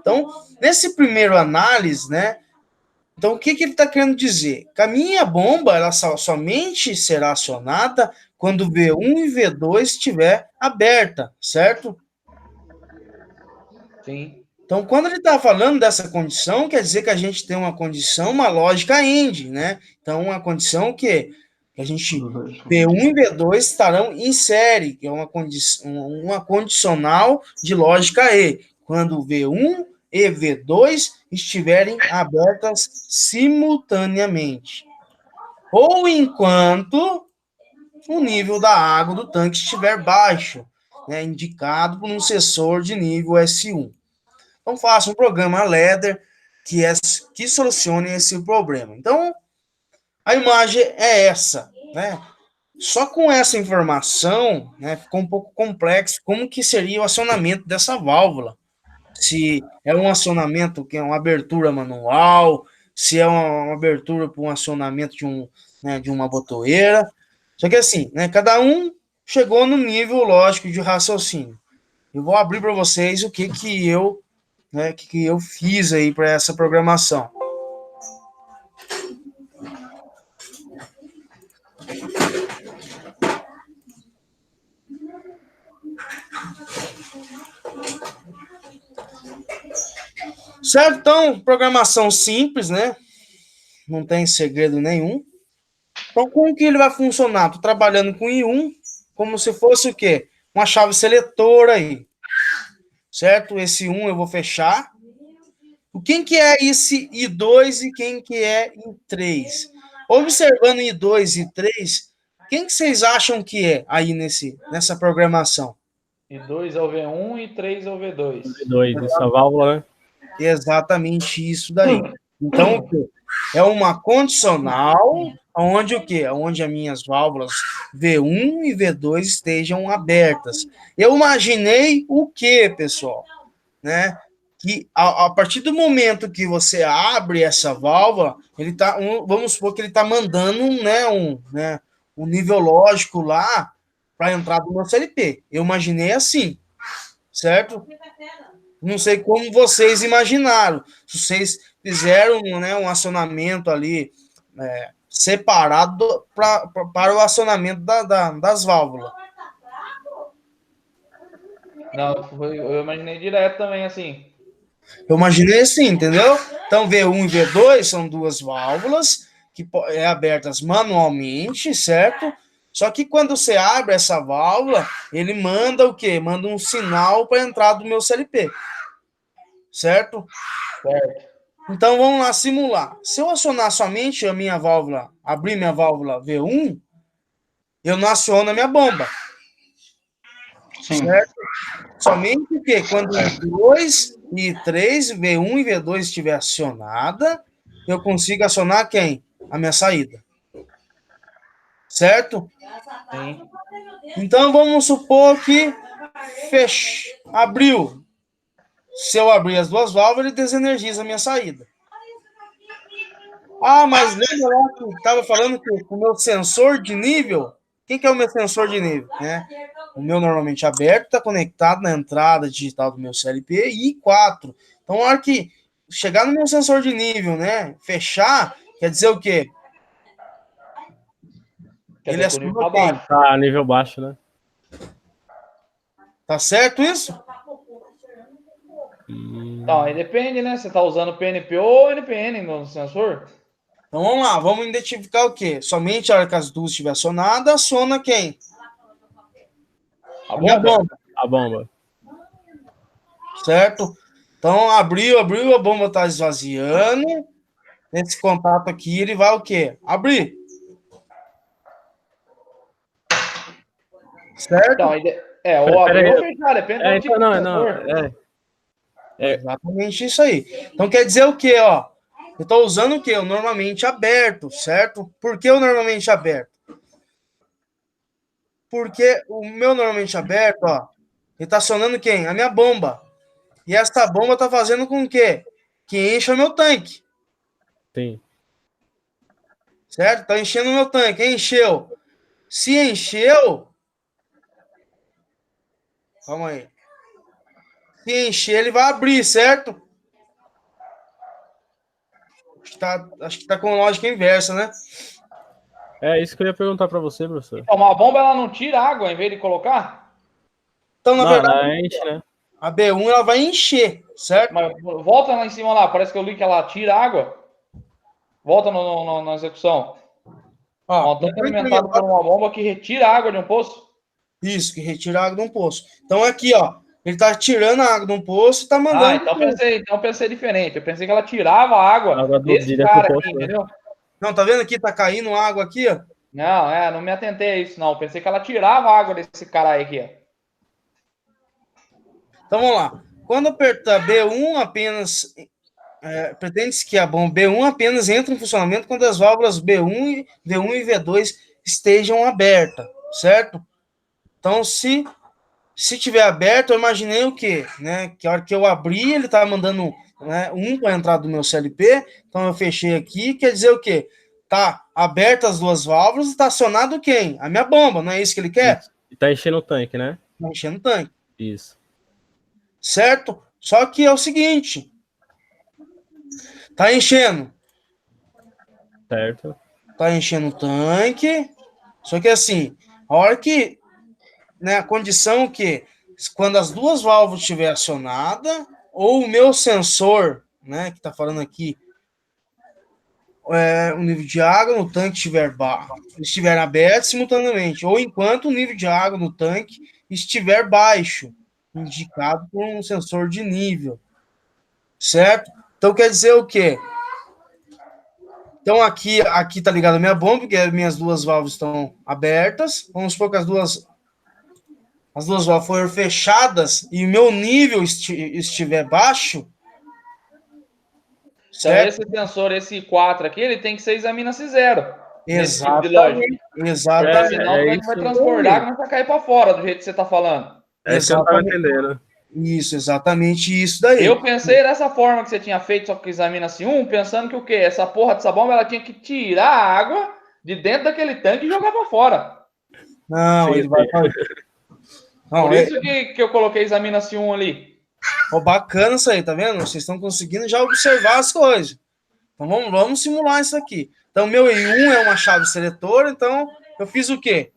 Então, nesse primeiro análise, né? Então, o que ele está querendo dizer? Que a minha bomba ela somente será acionada quando V1 e V2 estiver aberta, certo? Sim. Então, quando ele está falando dessa condição, quer dizer que a gente tem uma condição, uma lógica AND, né? Então, uma condição que a gente V1 e V2 estarão em série, que é uma condicional de lógica E, quando V1 e V2 estiverem abertas simultaneamente. Ou enquanto o nível da água do tanque estiver baixo, né, indicado por um sensor de nível S1. Então, faça um programa LEDER que solucione esse problema. Então, a imagem é essa, né? Só com essa informação, né, ficou um pouco complexo como que seria o acionamento dessa válvula. Se é um acionamento que é uma abertura manual, se é uma abertura para um acionamento de uma botoeira. Só que assim, né, cada um chegou no nível lógico de raciocínio. Eu vou abrir para vocês o que eu fiz aí para essa programação. Certo? Então, programação simples, né? Não tem segredo nenhum. Então, como que ele vai funcionar? Estou trabalhando com I1, como se fosse o quê? Uma chave seletora aí. Certo? Esse 1 eu vou fechar. Quem que é esse I2 e quem que é I3? Observando I2 e I3, quem que vocês acham que é aí nessa programação? E 2 é o V1 e 3 é o V2. V2, essa válvula, né? Exatamente isso daí. Então, é uma condicional onde o quê? Onde as minhas válvulas V1 e V2 estejam abertas. Eu imaginei o quê, pessoal? Né? Que a partir do momento que você abre essa válvula, vamos supor que ele está mandando um nível lógico lá para entrar do meu CLP. Eu imaginei assim, certo? Não sei como vocês imaginaram. Se vocês fizeram, né, um acionamento ali separado para o acionamento das válvulas. Não, eu imaginei direto também assim. Eu imaginei assim, entendeu? Então, V1 e V2 são duas válvulas que abertas manualmente, certo? Só que quando você abre essa válvula, ele manda o quê? Manda um sinal para a entrada do meu CLP. Certo? Certo. Então, vamos lá simular. Se eu acionar somente a minha válvula, abrir minha válvula V1, eu não aciono a minha bomba. Sim. Certo? Somente que quando I2 e 3, V1 e V2 estiver acionada, eu consigo acionar quem? A minha saída. Certo? Sim. Então vamos supor que abriu. Se eu abrir as duas válvulas, ele desenergiza a minha saída. Ah, mas lembra lá que estava falando que o meu sensor de nível, quem que é o meu sensor de nível? Né? O meu normalmente aberto está conectado na entrada digital do meu CLP e I4. Então, a hora que chegar no meu sensor de nível, né? Fechar, quer dizer o quê? Quer Ele dizer que o nível aciona tá quem? baixo. Tá nível baixo, né? Tá certo isso? Então, aí depende, né? Você tá usando PNP ou NPN no sensor? Então vamos lá, vamos identificar o quê? Somente a hora que as duas estiver acionada, aciona quem? A A minha bomba? bomba, A bomba. certo? Então abriu, a bomba tá esvaziando. Nesse contato aqui, ele vai o quê? Abrir. Então, Certo? ou Pera abrir ou aí. fechar, depende do tipo Então, de não, sensor. Exatamente isso aí. Então quer dizer o quê, ó? Eu estou usando o quê? O normalmente aberto, certo? Por que o normalmente aberto? Porque o meu normalmente aberto, ó, ele está acionando quem? A minha bomba. E essa bomba está fazendo com que encha o meu tanque, Sim. certo? Está enchendo o meu tanque, encheu. Se encheu, calma aí. Se encher, ele vai abrir, certo? Acho que tá com lógica inversa, né? É isso que eu ia perguntar pra você, professor. Então, uma bomba ela não tira água em vez de colocar? Então, na Não, verdade, ela enche, né? a B1 ela vai encher, certo? Mas volta lá em cima lá, parece que eu li que ela tira água. Volta na execução. Ó, Um tanque alimentado por uma bomba que retira água de um poço. isso, que retira a água de um poço. Então, aqui, ó, ele tá tirando a água de um poço e tá Ah, mandando. então pensei diferente. Eu pensei que ela tirava a A água água desse direto do cara aqui, poço, né? entendeu? Não, tá vendo aqui? Tá caindo água aqui, ó. Não me atentei a isso, não. Pensei que ela tirava a água desse cara aí aqui, ó. Então, vamos lá. Quando apertar B1 apenas. Pretende-se que a bomba B1 apenas entre em funcionamento quando as válvulas V1 e V2 estejam abertas, certo? Então, se tiver aberto, eu imaginei o quê? Né? Que a hora que eu abri, ele tá mandando, né, para a entrada do meu CLP, então eu fechei aqui, quer dizer o quê? Tá abertas as duas válvulas e tá acionado quem? A minha bomba, não é isso que ele quer? Isso. E tá enchendo o tanque, né? Tá enchendo o tanque, Isso. certo? Só que é o seguinte, tá enchendo, Certo. tá enchendo o tanque, só que assim, a hora que, né, a condição que quando as duas válvulas estiver acionada ou o meu sensor, né, que tá falando aqui, o nível de água no tanque estiver aberto simultaneamente, ou enquanto o nível de água no tanque estiver baixo, indicado por um sensor de nível, certo? Então quer dizer o quê? Então aqui tá ligado a minha bomba, porque as minhas duas válvulas estão abertas. Vamos supor que as duas válvulas foram fechadas e o meu nível estiver baixo, Então, certo? esse sensor, esse 4 aqui, ele tem que ser examina se zero. Nesse tipo de lógica. Exatamente. Exatamente. Senão o É tanque vai isso. transbordar, que não vai cair para fora, do jeito que você tá falando. É isso que eu não tava Exatamente. entendendo. Isso, exatamente isso daí. Eu pensei dessa forma que você tinha feito, só que examina-se pensando que o quê? Essa porra dessa bomba, ela tinha que tirar a água de dentro daquele tanque e jogar para fora. Não, Sim, ele vai sim. fazer. Não, Por isso que eu coloquei examina-se ali. bacana isso aí, tá vendo? Vocês estão conseguindo já observar as coisas. Então vamos simular isso aqui. Então, meu I1 é uma chave seletora, então eu fiz o quê?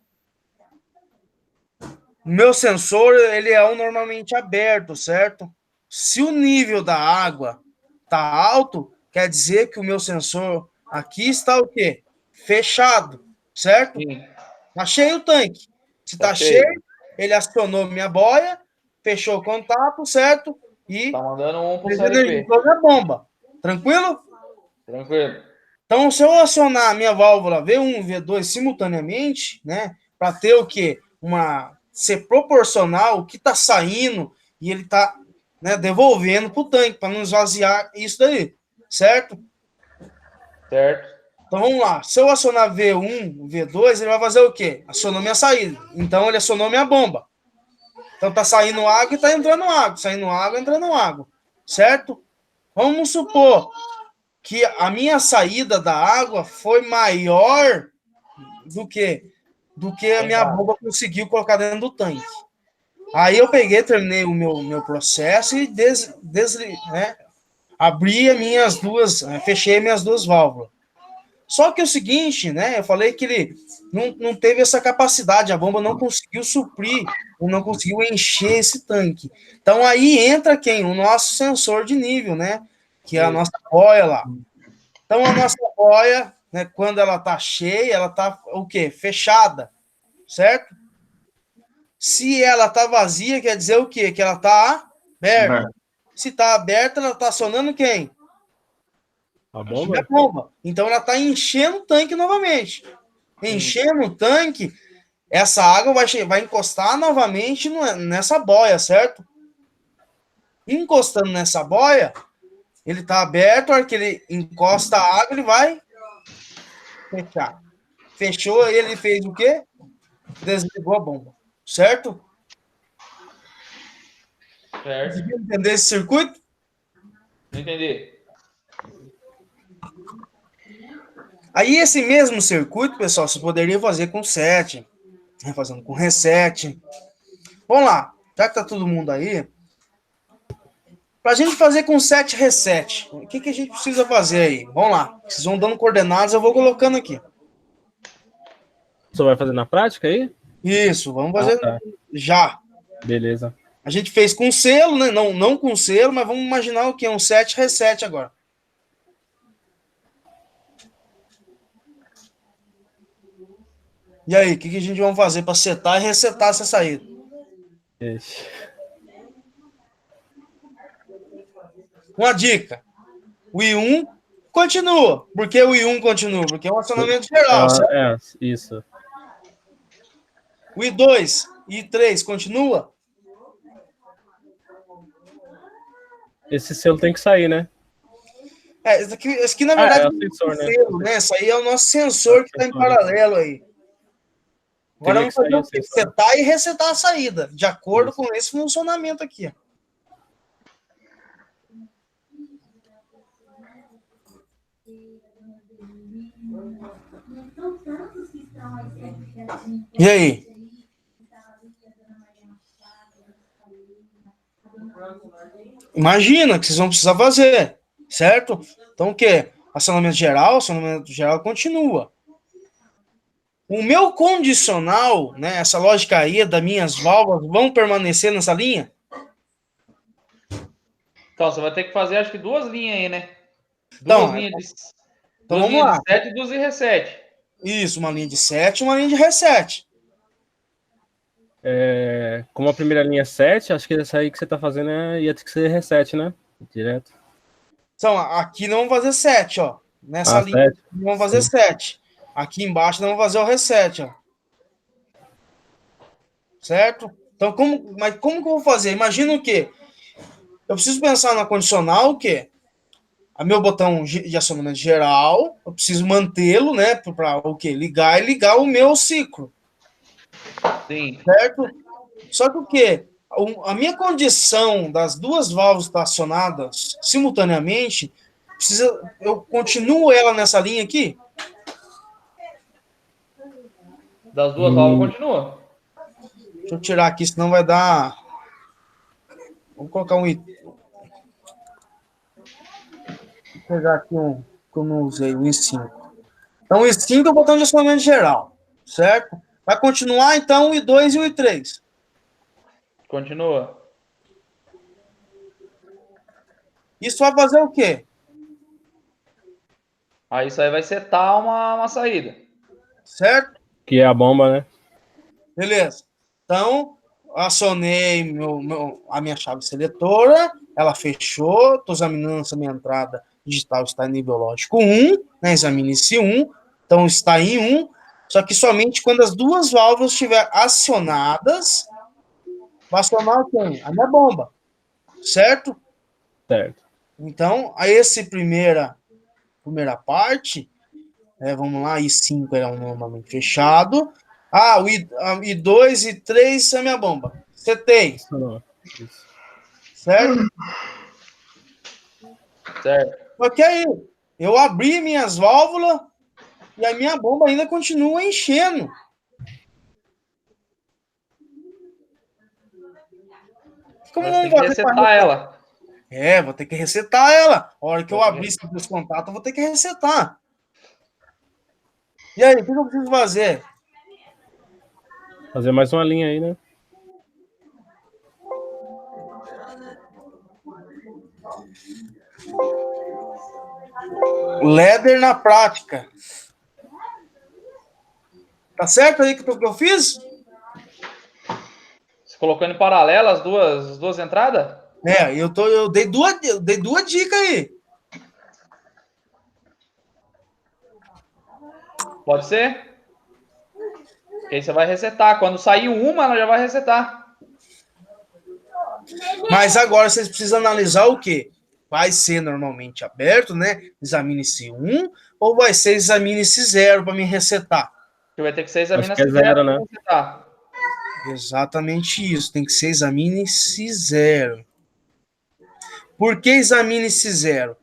O meu sensor, ele é normalmente aberto, certo? Se o nível da água tá alto, quer dizer que o meu sensor aqui está o quê? Fechado, certo? Sim, Tá cheio o tanque. Se tá tá cheio. cheio, ele acionou minha boia, fechou o contato, certo? E Tá mandando um pro CLP. desenergizou minha bomba. Tranquilo? Tranquilo. Então, se eu acionar a minha válvula V1 e V2 simultaneamente, né, para ter o quê? Ser proporcional o que está saindo e ele está, né, devolvendo para o tanque, para não esvaziar isso daí, certo? Certo. Então vamos lá. Se eu acionar V1, V2, ele vai fazer o quê? Acionou minha saída. Então ele acionou minha bomba. Então tá saindo água e tá entrando água. Saindo água, entrando água. Certo? Vamos supor que a minha saída da água foi maior do que a minha bomba conseguiu colocar dentro do tanque. Aí eu peguei, terminei o meu processo e abri fechei minhas duas válvulas. Só que é o seguinte, né? Eu falei que ele não teve essa capacidade, a bomba não conseguiu suprir, ou não conseguiu encher esse tanque. Então aí entra quem? O nosso sensor de nível, né? Que é a nossa boia lá. Então a nossa boia, né, quando ela tá cheia, ela tá o quê? Fechada, certo? Se ela tá vazia, quer dizer o quê? Que ela tá aberta. Se tá aberta, ela tá acionando quem? A bomba? A bomba. Então ela tá enchendo o tanque novamente. Enchendo o tanque, essa água vai encostar novamente nessa boia, certo? Encostando nessa boia, ele tá aberto, a hora que ele encosta a água, ele vai fechar. Fechou, ele fez o quê? Desligou a bomba, certo? Certo. Conseguiu entender esse circuito? Entendi. Aí esse mesmo circuito, pessoal, você poderia fazer com 7, né, fazendo com reset. Vamos lá, já que tá todo mundo aí, para a gente fazer com 7 reset, o que a gente precisa fazer aí? Vamos lá, vocês vão dando coordenadas, eu vou colocando aqui. Você vai fazer na prática aí? Isso, vamos fazer tá. já. Beleza. A gente fez com selo, né? Não com selo, mas vamos imaginar o que? Um 7 reset agora. E aí, o que a gente vai fazer para setar e resetar essa saída? Ixi. Uma dica. O I1 continua. Por que o I1 continua? Porque é um acionamento geral, certo? Isso. O I2 e I3 continua? Esse selo tem que sair, né? Esse aqui na verdade é o sensor, né? Selo, né? Esse aí é o nosso sensor que está em paralelo aí. Agora vamos fazer o quê? Setar e resetar a saída, de acordo com esse funcionamento aqui. E aí? Imagina que vocês vão precisar fazer, certo? Então o quê? Acionamento geral continua. O meu condicional, né, essa lógica aí das minhas válvulas vão permanecer nessa linha? Então, você vai ter que fazer, acho que 2 linhas aí, né? Então, linhas de, então duas vamos linhas lá. de 7 e 2 de reset. Isso, uma linha de 7 e uma linha de reset. Como a primeira linha é 7, acho que essa aí que você tá fazendo ia ter que ser reset, né? Direto. Então, aqui não vamos fazer 7, ó. Nessa linha 7. não vamos fazer 7. Aqui embaixo não vamos fazer o reset, ó. Certo? Então, mas como que eu vou fazer? Imagina o quê? Eu preciso pensar na condicional, o quê? A meu botão de acionamento geral, eu preciso mantê-lo, né? Para o quê? Ligar e ligar o meu ciclo. Sim. Certo? Só que o quê? A minha condição das duas válvulas acionadas simultaneamente, eu continuo ela nessa linha aqui? Das duas válvulas continua. Deixa eu tirar aqui, senão vai dar... Vamos colocar um... Vou pegar aqui um que eu não usei, o I5. Então, o I5 é o botão de acionamento geral, certo? Vai continuar, então, o I2 e o I3. Continua. Isso vai fazer o quê? Aí isso aí vai setar uma saída. Certo? Que é a bomba, né? Beleza. Então, acionei a minha chave seletora, ela fechou, estou examinando se a minha entrada digital está em nível lógico 1, né? Examine esse 1, então está em 1, só que somente quando as duas válvulas estiverem acionadas, vai acionar quem? A minha bomba, certo? Certo. Então, a essa primeira parte, vamos lá, I5 é um normalmente fechado. O I2 e I3 é a minha bomba. Setei. Isso. Certo? Certo. Só que aí, eu abri minhas válvulas e a minha bomba ainda continua enchendo. Como Mas vamos tem que fazer resetar ela. Vou ter que resetar ela. A hora que eu abrir esse contato, eu vou ter que resetar. E aí, o que eu preciso fazer? Fazer mais uma linha aí, né? Ladder na prática. Tá certo aí que eu fiz? Você colocou em paralelo as duas entradas? Eu dei duas dicas aí. Pode ser? Porque aí você vai resetar. Quando sair uma, ela já vai resetar. Mas agora vocês precisam analisar o quê? Vai ser normalmente aberto, né? Examine-se 1 ou vai ser examine-se 0 para me resetar? Que vai ter que ser Acho examina que é zero, né? resetar. Exatamente isso. Tem que ser examine-se 0. Por que examine-se 0?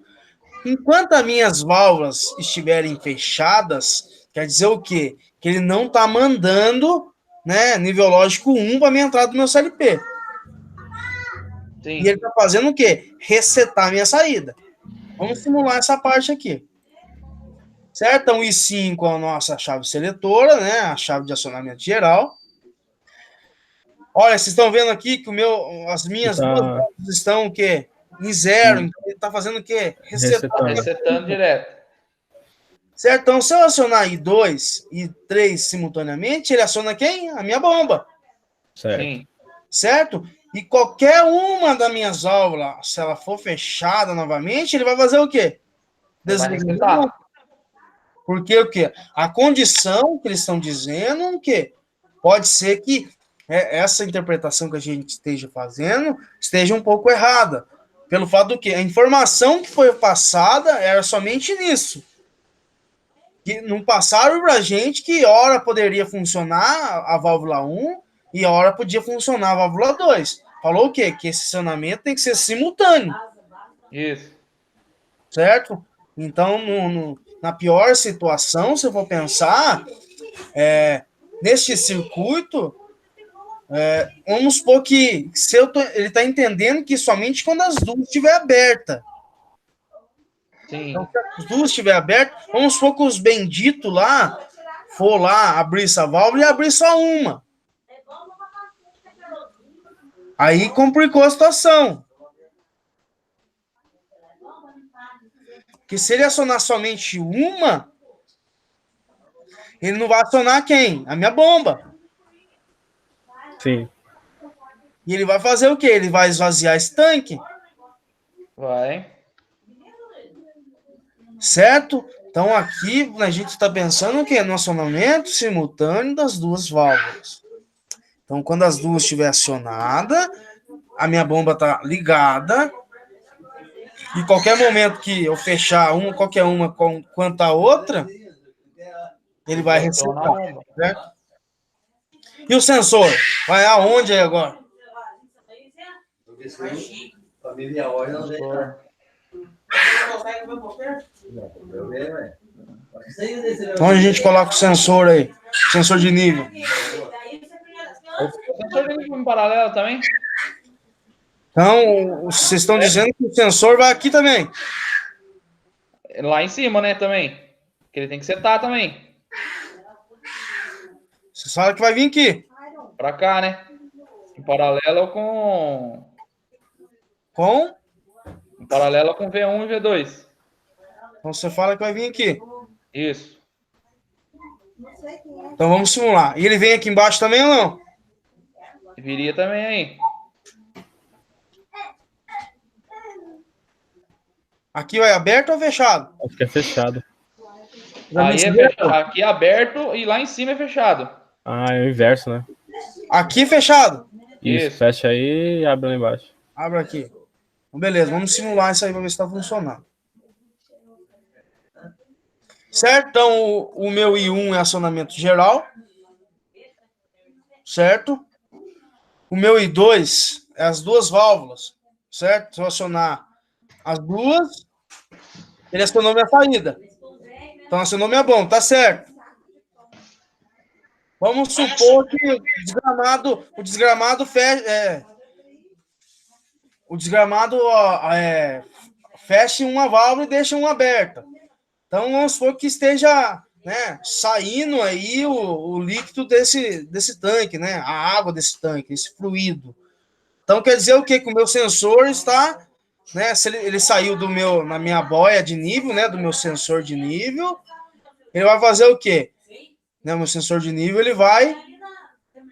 Enquanto as minhas válvulas estiverem fechadas, quer dizer o quê? Que ele não está mandando, né, nível lógico 1 para minha entrada do meu CLP. Sim. E ele está fazendo o quê? Resetar a minha saída. Vamos simular essa parte aqui. Certo? Então, I5 é a nossa chave seletora, né? A chave de acionamento geral. Olha, vocês estão vendo aqui que as minhas duas válvulas estão o quê? Em 0. Então, ele está fazendo o quê? Resetando direto. Certo? Então, se eu acionar I2 e I3 simultaneamente, ele aciona quem? A minha bomba. Certo. Sim. Certo? E qualquer uma das minhas válvulas, se ela for fechada novamente, ele vai fazer o quê? Vai resetar. Porque o quê? A condição que eles estão dizendo o quê? Pode ser que essa interpretação que a gente esteja fazendo esteja um pouco errada. Pelo fato do quê? A informação que foi passada era somente nisso. Que não passaram para a gente que hora poderia funcionar a válvula 1 e a hora podia funcionar a válvula 2. Falou o quê? Que esse acionamento tem que ser simultâneo. Isso. Certo? Então, na pior situação, se eu for pensar, neste circuito, vamos supor que ele está entendendo que somente quando as duas estiver aberta. Sim. Então, se as duas estiver aberta, vamos supor que os benditos lá for lá abrir essa válvula e abrir só uma. Aí complicou a situação. Que se ele acionar somente uma, ele não vai acionar quem? A minha bomba. Sim. E ele vai fazer o quê? Ele vai esvaziar esse tanque. Vai. Certo? Então aqui a gente está pensando o quê? No acionamento simultâneo das duas válvulas. Então quando as duas estiver acionada, a minha bomba está ligada. E qualquer momento que eu fechar qualquer uma quanto a outra, ele vai resetar. Certo? E o sensor? Vai aonde aí agora? Onde a gente coloca o sensor aí? Sensor de nível. O sensor de nível em paralelo também? Então, vocês estão dizendo que o sensor vai aqui também. Lá em cima, né, também. Que ele tem que setar também. Vocês falam que vai vir aqui. Pra cá, né? Em paralelo com... Em paralelo com V1 e V2. Então você fala que vai vir aqui. Isso. Então vamos simular. E ele vem aqui embaixo também ou não? Viria também aí. Aqui vai aberto ou fechado? Acho que é fechado. Aí é fechado. Aqui é aberto e lá em cima é fechado. Ah, é o inverso, né? Aqui fechado. Isso, fecha aí e abre lá embaixo. Abre aqui. Então, beleza, vamos simular isso aí para ver se está funcionando. Certo? Então, o meu I1 é acionamento geral. Certo? O meu I2 é as duas válvulas. Certo? Se eu acionar as duas, ele acionou minha saída. Então, acionou minha bomba, tá certo. Vamos supor que o desgramado fecha. o desgramado feche uma válvula e deixa uma aberta. Então, vamos supor que esteja, né, saindo aí o líquido desse tanque, né? A água desse tanque, esse fluido. Então, quer dizer o quê? Que o meu sensor está, né? Se ele saiu na minha boia de nível, né? Do meu sensor de nível, ele vai fazer o quê? Né, o meu sensor de nível, ele vai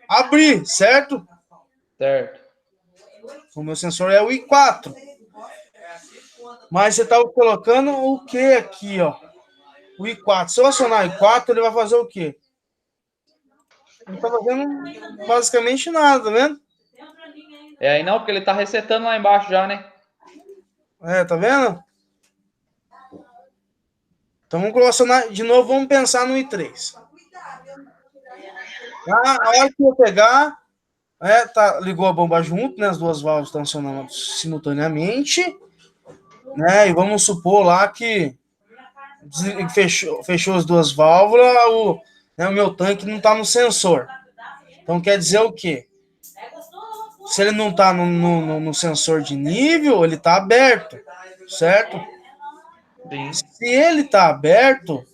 abrir, certo? Certo. O meu sensor é o I4. Mas você estava colocando o que aqui, ó? O I4. Se eu acionar o I4, ele vai fazer o quê? Não está fazendo basicamente nada, tá vendo? Aí não, porque ele tá resetando lá embaixo já, né? Tá vendo? Então vamos acionar de novo, vamos pensar no I3. A hora que eu pegar, ligou a bomba junto, né? As duas válvulas estão acionando simultaneamente, né? E vamos supor lá que fechou as duas válvulas, o meu tanque não está no sensor. Então quer dizer o quê? Se ele não está no sensor de nível, ele está aberto, certo? Sim. Se ele está aberto,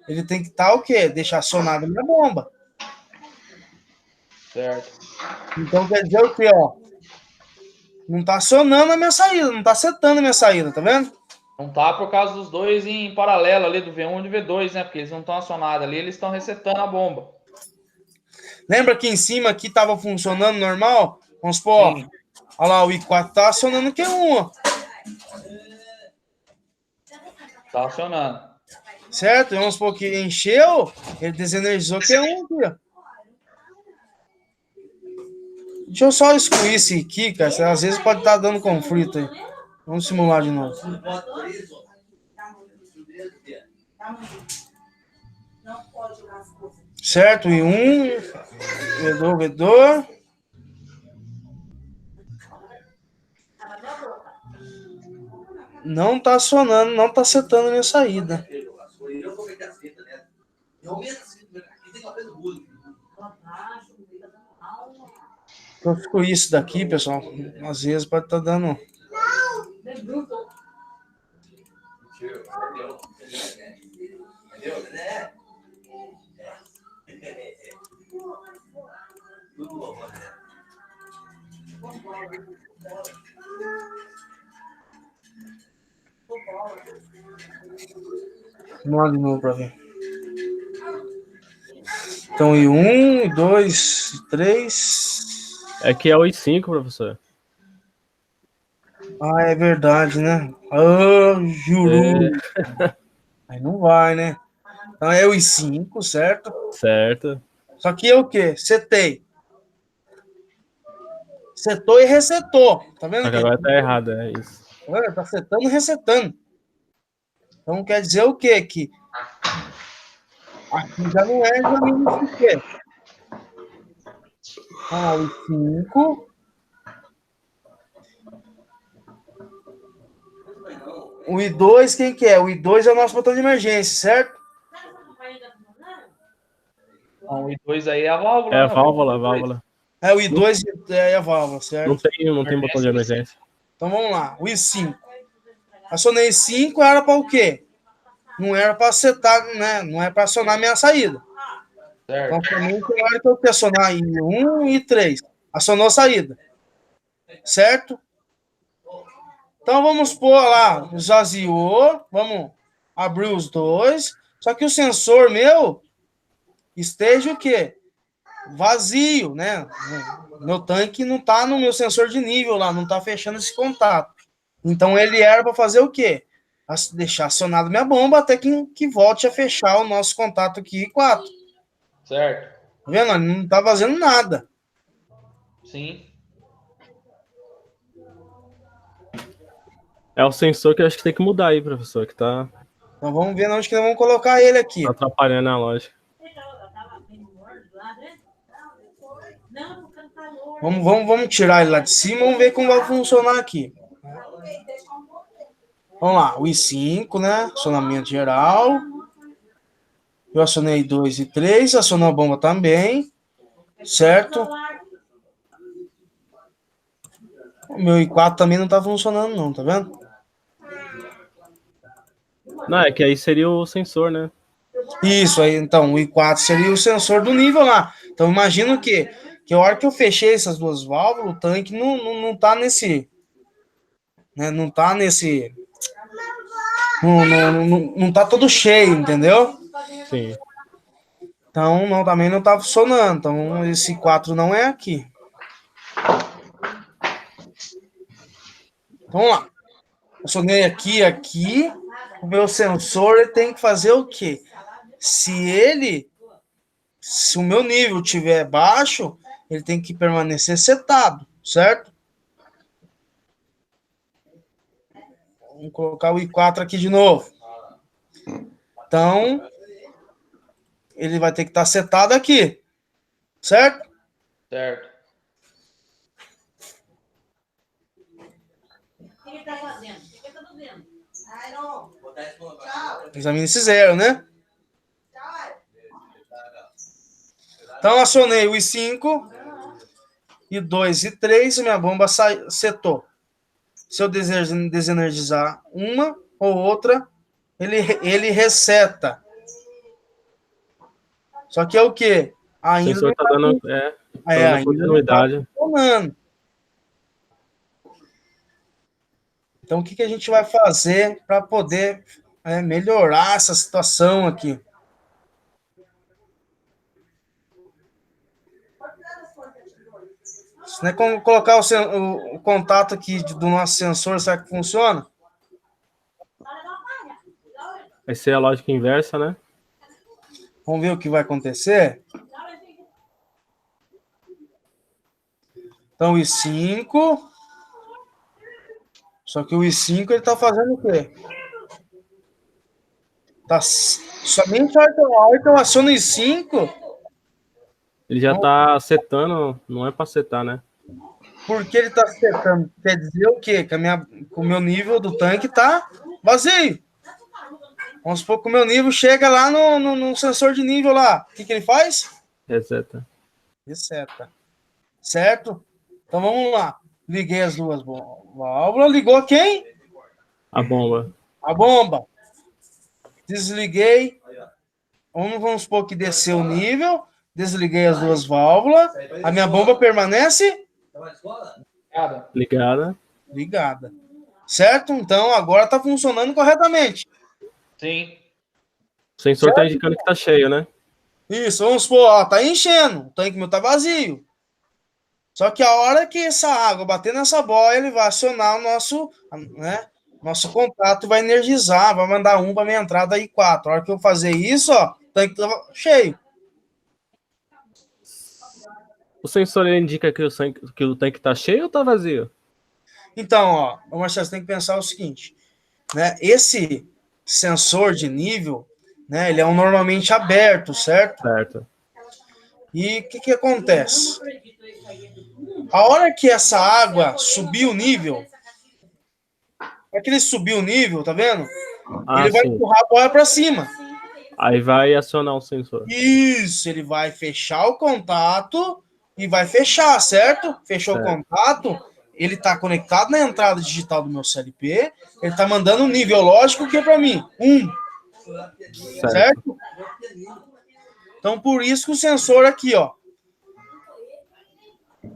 ele tem que estar o quê? Deixar acionada a minha bomba. Certo. Então quer dizer o quê, ó? Não está acionando a minha saída, não está setando a minha saída, tá vendo? Não tá por causa dos dois em paralelo ali, do V1 e do V2, né? Porque eles não estão acionados ali, eles estão resetando a bomba. Lembra que em cima aqui estava funcionando normal? Vamos supor, Sim. olha lá, o I4 tá acionando Q1, ó. Tá acionando. Certo? Vamos supor que encheu, ele desenergizou Q1 aqui, ó. Deixa eu só excluir esse aqui, cara. Às vezes pode estar dando conflito aí. Vamos simular de novo. Certo? I1, V2. Não tá acionando, não tá setando a minha saída. Eu excluir isso daqui, pessoal. Às vezes pode estar dando. Vamos lá de novo para ver. Então, I1, I2, I3. É que é o I5, professor. Ah, é verdade, né? Ah, juro. Aí não vai, né? Então é o I5, certo? Certo. Só que é o quê? Setei. Setou e resetou. Tá vendo Só que aqui? agora tá errado, é isso. Tá setando e resetando. Então quer dizer o quê? Que aqui já não é exatamente o quê? Ah, o I5. O I2, quem que é? O I2 é o nosso botão de emergência, certo? Não, o I2 aí é a válvula. É a né? válvula, a válvula. O I2 é a válvula, certo? Não tem botão de emergência. Então vamos lá. O I5. Acionei 5, era para o quê? Não era para setar, né? Não é para acionar minha saída. Certo. Então, somente na hora que eu acionar I1 e I3. Acionou a saída. Certo? Então vamos pôr lá, esvaziou. Vamos abrir os dois. Só que o sensor meu esteja o quê? Vazio, né? Meu tanque não está no meu sensor de nível lá, não está fechando esse contato. Então ele era para fazer o quê? Deixar acionado minha bomba até que volte a fechar o nosso contato aqui 4. Certo. Tá vendo? Ele não está fazendo nada. Sim. É o sensor que eu acho que tem que mudar aí, professor, que tá Então vamos ver onde que nós vamos colocar ele aqui. atrapalhando a lógica. Vamos tirar ele lá de cima, vamos ver como vai funcionar aqui. Vamos lá, o I5, né? Acionamento geral. Eu acionei 2 e 3, acionou a bomba também. Certo? O meu I4 também não tá funcionando, não, tá vendo? Não, é que aí seria o sensor, né? Isso aí, então, o I4 seria o sensor do nível lá. Então, imagino que a hora que eu fechei essas duas válvulas, o tanque não tá nesse, né? Não tá nesse, não tá todo cheio, entendeu? Sim. Então, não, também não tá funcionando. Então, esse 4 não é aqui. Então, vamos lá. Funcionei aqui. O meu sensor ele tem que fazer o quê? Se o meu nível estiver baixo, ele tem que permanecer setado, certo? Vamos colocar o I4 aqui de novo. Então, ele vai ter que estar setado aqui, certo? Certo. O que ele tá fazendo? O que ele tá fazendo? Ai, não. Examine esse zero, né? Então, acionei o I5, I2 e 3 e minha bomba setou. Se eu desenergizar uma ou outra, ele reseta. Só que é o quê? O Ainda sensor não tá dando, tá dando ainda não tá continuidade. funcionando. Então, o que a gente vai fazer para poder melhorar essa situação aqui? Se não é como colocar o contato aqui do nosso sensor, será que funciona? Vai ser a lógica inversa, né? Vamos ver o que vai acontecer? Então, o I5. Só que o I5 ele tá fazendo o quê? Tá somente a hora que eu aciono o I5, Ele já tá setando, não é pra setar, né? porque ele tá setando. Quer dizer o quê? Que o meu nível do tanque tá vazio. Vamos supor que o meu nível chega lá no sensor de nível lá. O que ele faz? Reseta. Reseta. Certo? Então vamos lá. Liguei as duas válvulas. Ligou quem? A bomba. A bomba. Desliguei. Vamos supor que desceu o nível. Desliguei as duas válvulas. A minha bomba permanece Nada. Ligada. ligada. Certo? Então agora está funcionando corretamente. Sim. O sensor tá Certo? indicando que tá cheio, né? Isso, vamos supor, ó, tá enchendo. O tanque meu tá vazio. Só que a hora que essa água bater nessa boia, ele vai acionar o nosso contato, vai energizar, vai mandar um para minha entrada I4. A hora que eu fazer isso, ó, o tanque tá cheio. O sensor ele indica que o tanque tá cheio ou tá vazio? Então, ó, Marcelo, você tem que pensar o seguinte, né? Esse sensor de nível, né, ele é normalmente aberto, certo? Certo. E o que acontece? A hora que essa água subir o nível, aquele subir o nível, tá vendo? Ah, Ele vai sim. empurrar a boia para cima. Aí vai acionar o sensor. Isso, ele vai fechar o contato e vai fechar, certo? Fechou Certo. o contato, ele está conectado na entrada digital do meu CLP, ele está mandando um nível lógico que é para mim, 1, certo? Então, por isso que o sensor aqui, ó,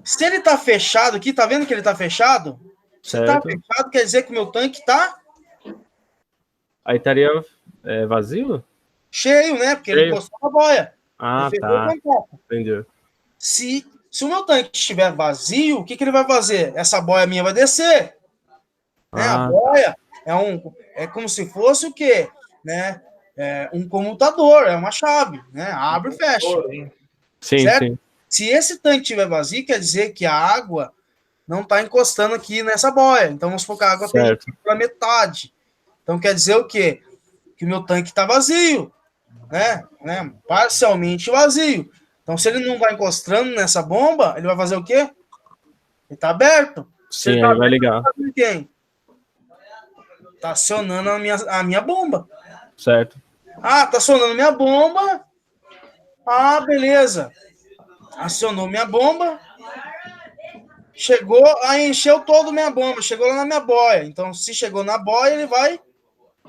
se ele está fechado aqui, tá vendo que ele está fechado? Se está Certo. fechado, quer dizer que o meu tanque está Aí estaria vazio? cheio, né? Porque ele Cheio. encostou na boia. Ah, Ele fechou tá. o contato. Entendi. Se o meu tanque estiver vazio, o que ele vai fazer? Essa boia minha vai descer. Né? A Ah, boia é como se fosse o quê? Né? Um comutador, é uma chave. Né? Abre e fecha. sim, Certo? sim. Se esse tanque estiver vazio, quer dizer que a água não está encostando aqui nessa boia. Então, vamos supor que a água tem Certo. pela metade. Então, quer dizer o quê? Que o meu tanque está vazio. Né? Parcialmente vazio. Então, se ele não vai encostando nessa bomba, ele vai fazer o quê? Ele está aberto. Se ele Sim, tá aí vai ligar. aberto, quem? Tá acionando a minha bomba. Certo. Ah, tá acionando minha bomba. Ah, beleza. Acionou minha bomba. chegou, aí encheu todo minha bomba, chegou lá na minha boia. Então, se chegou na boia, ele vai...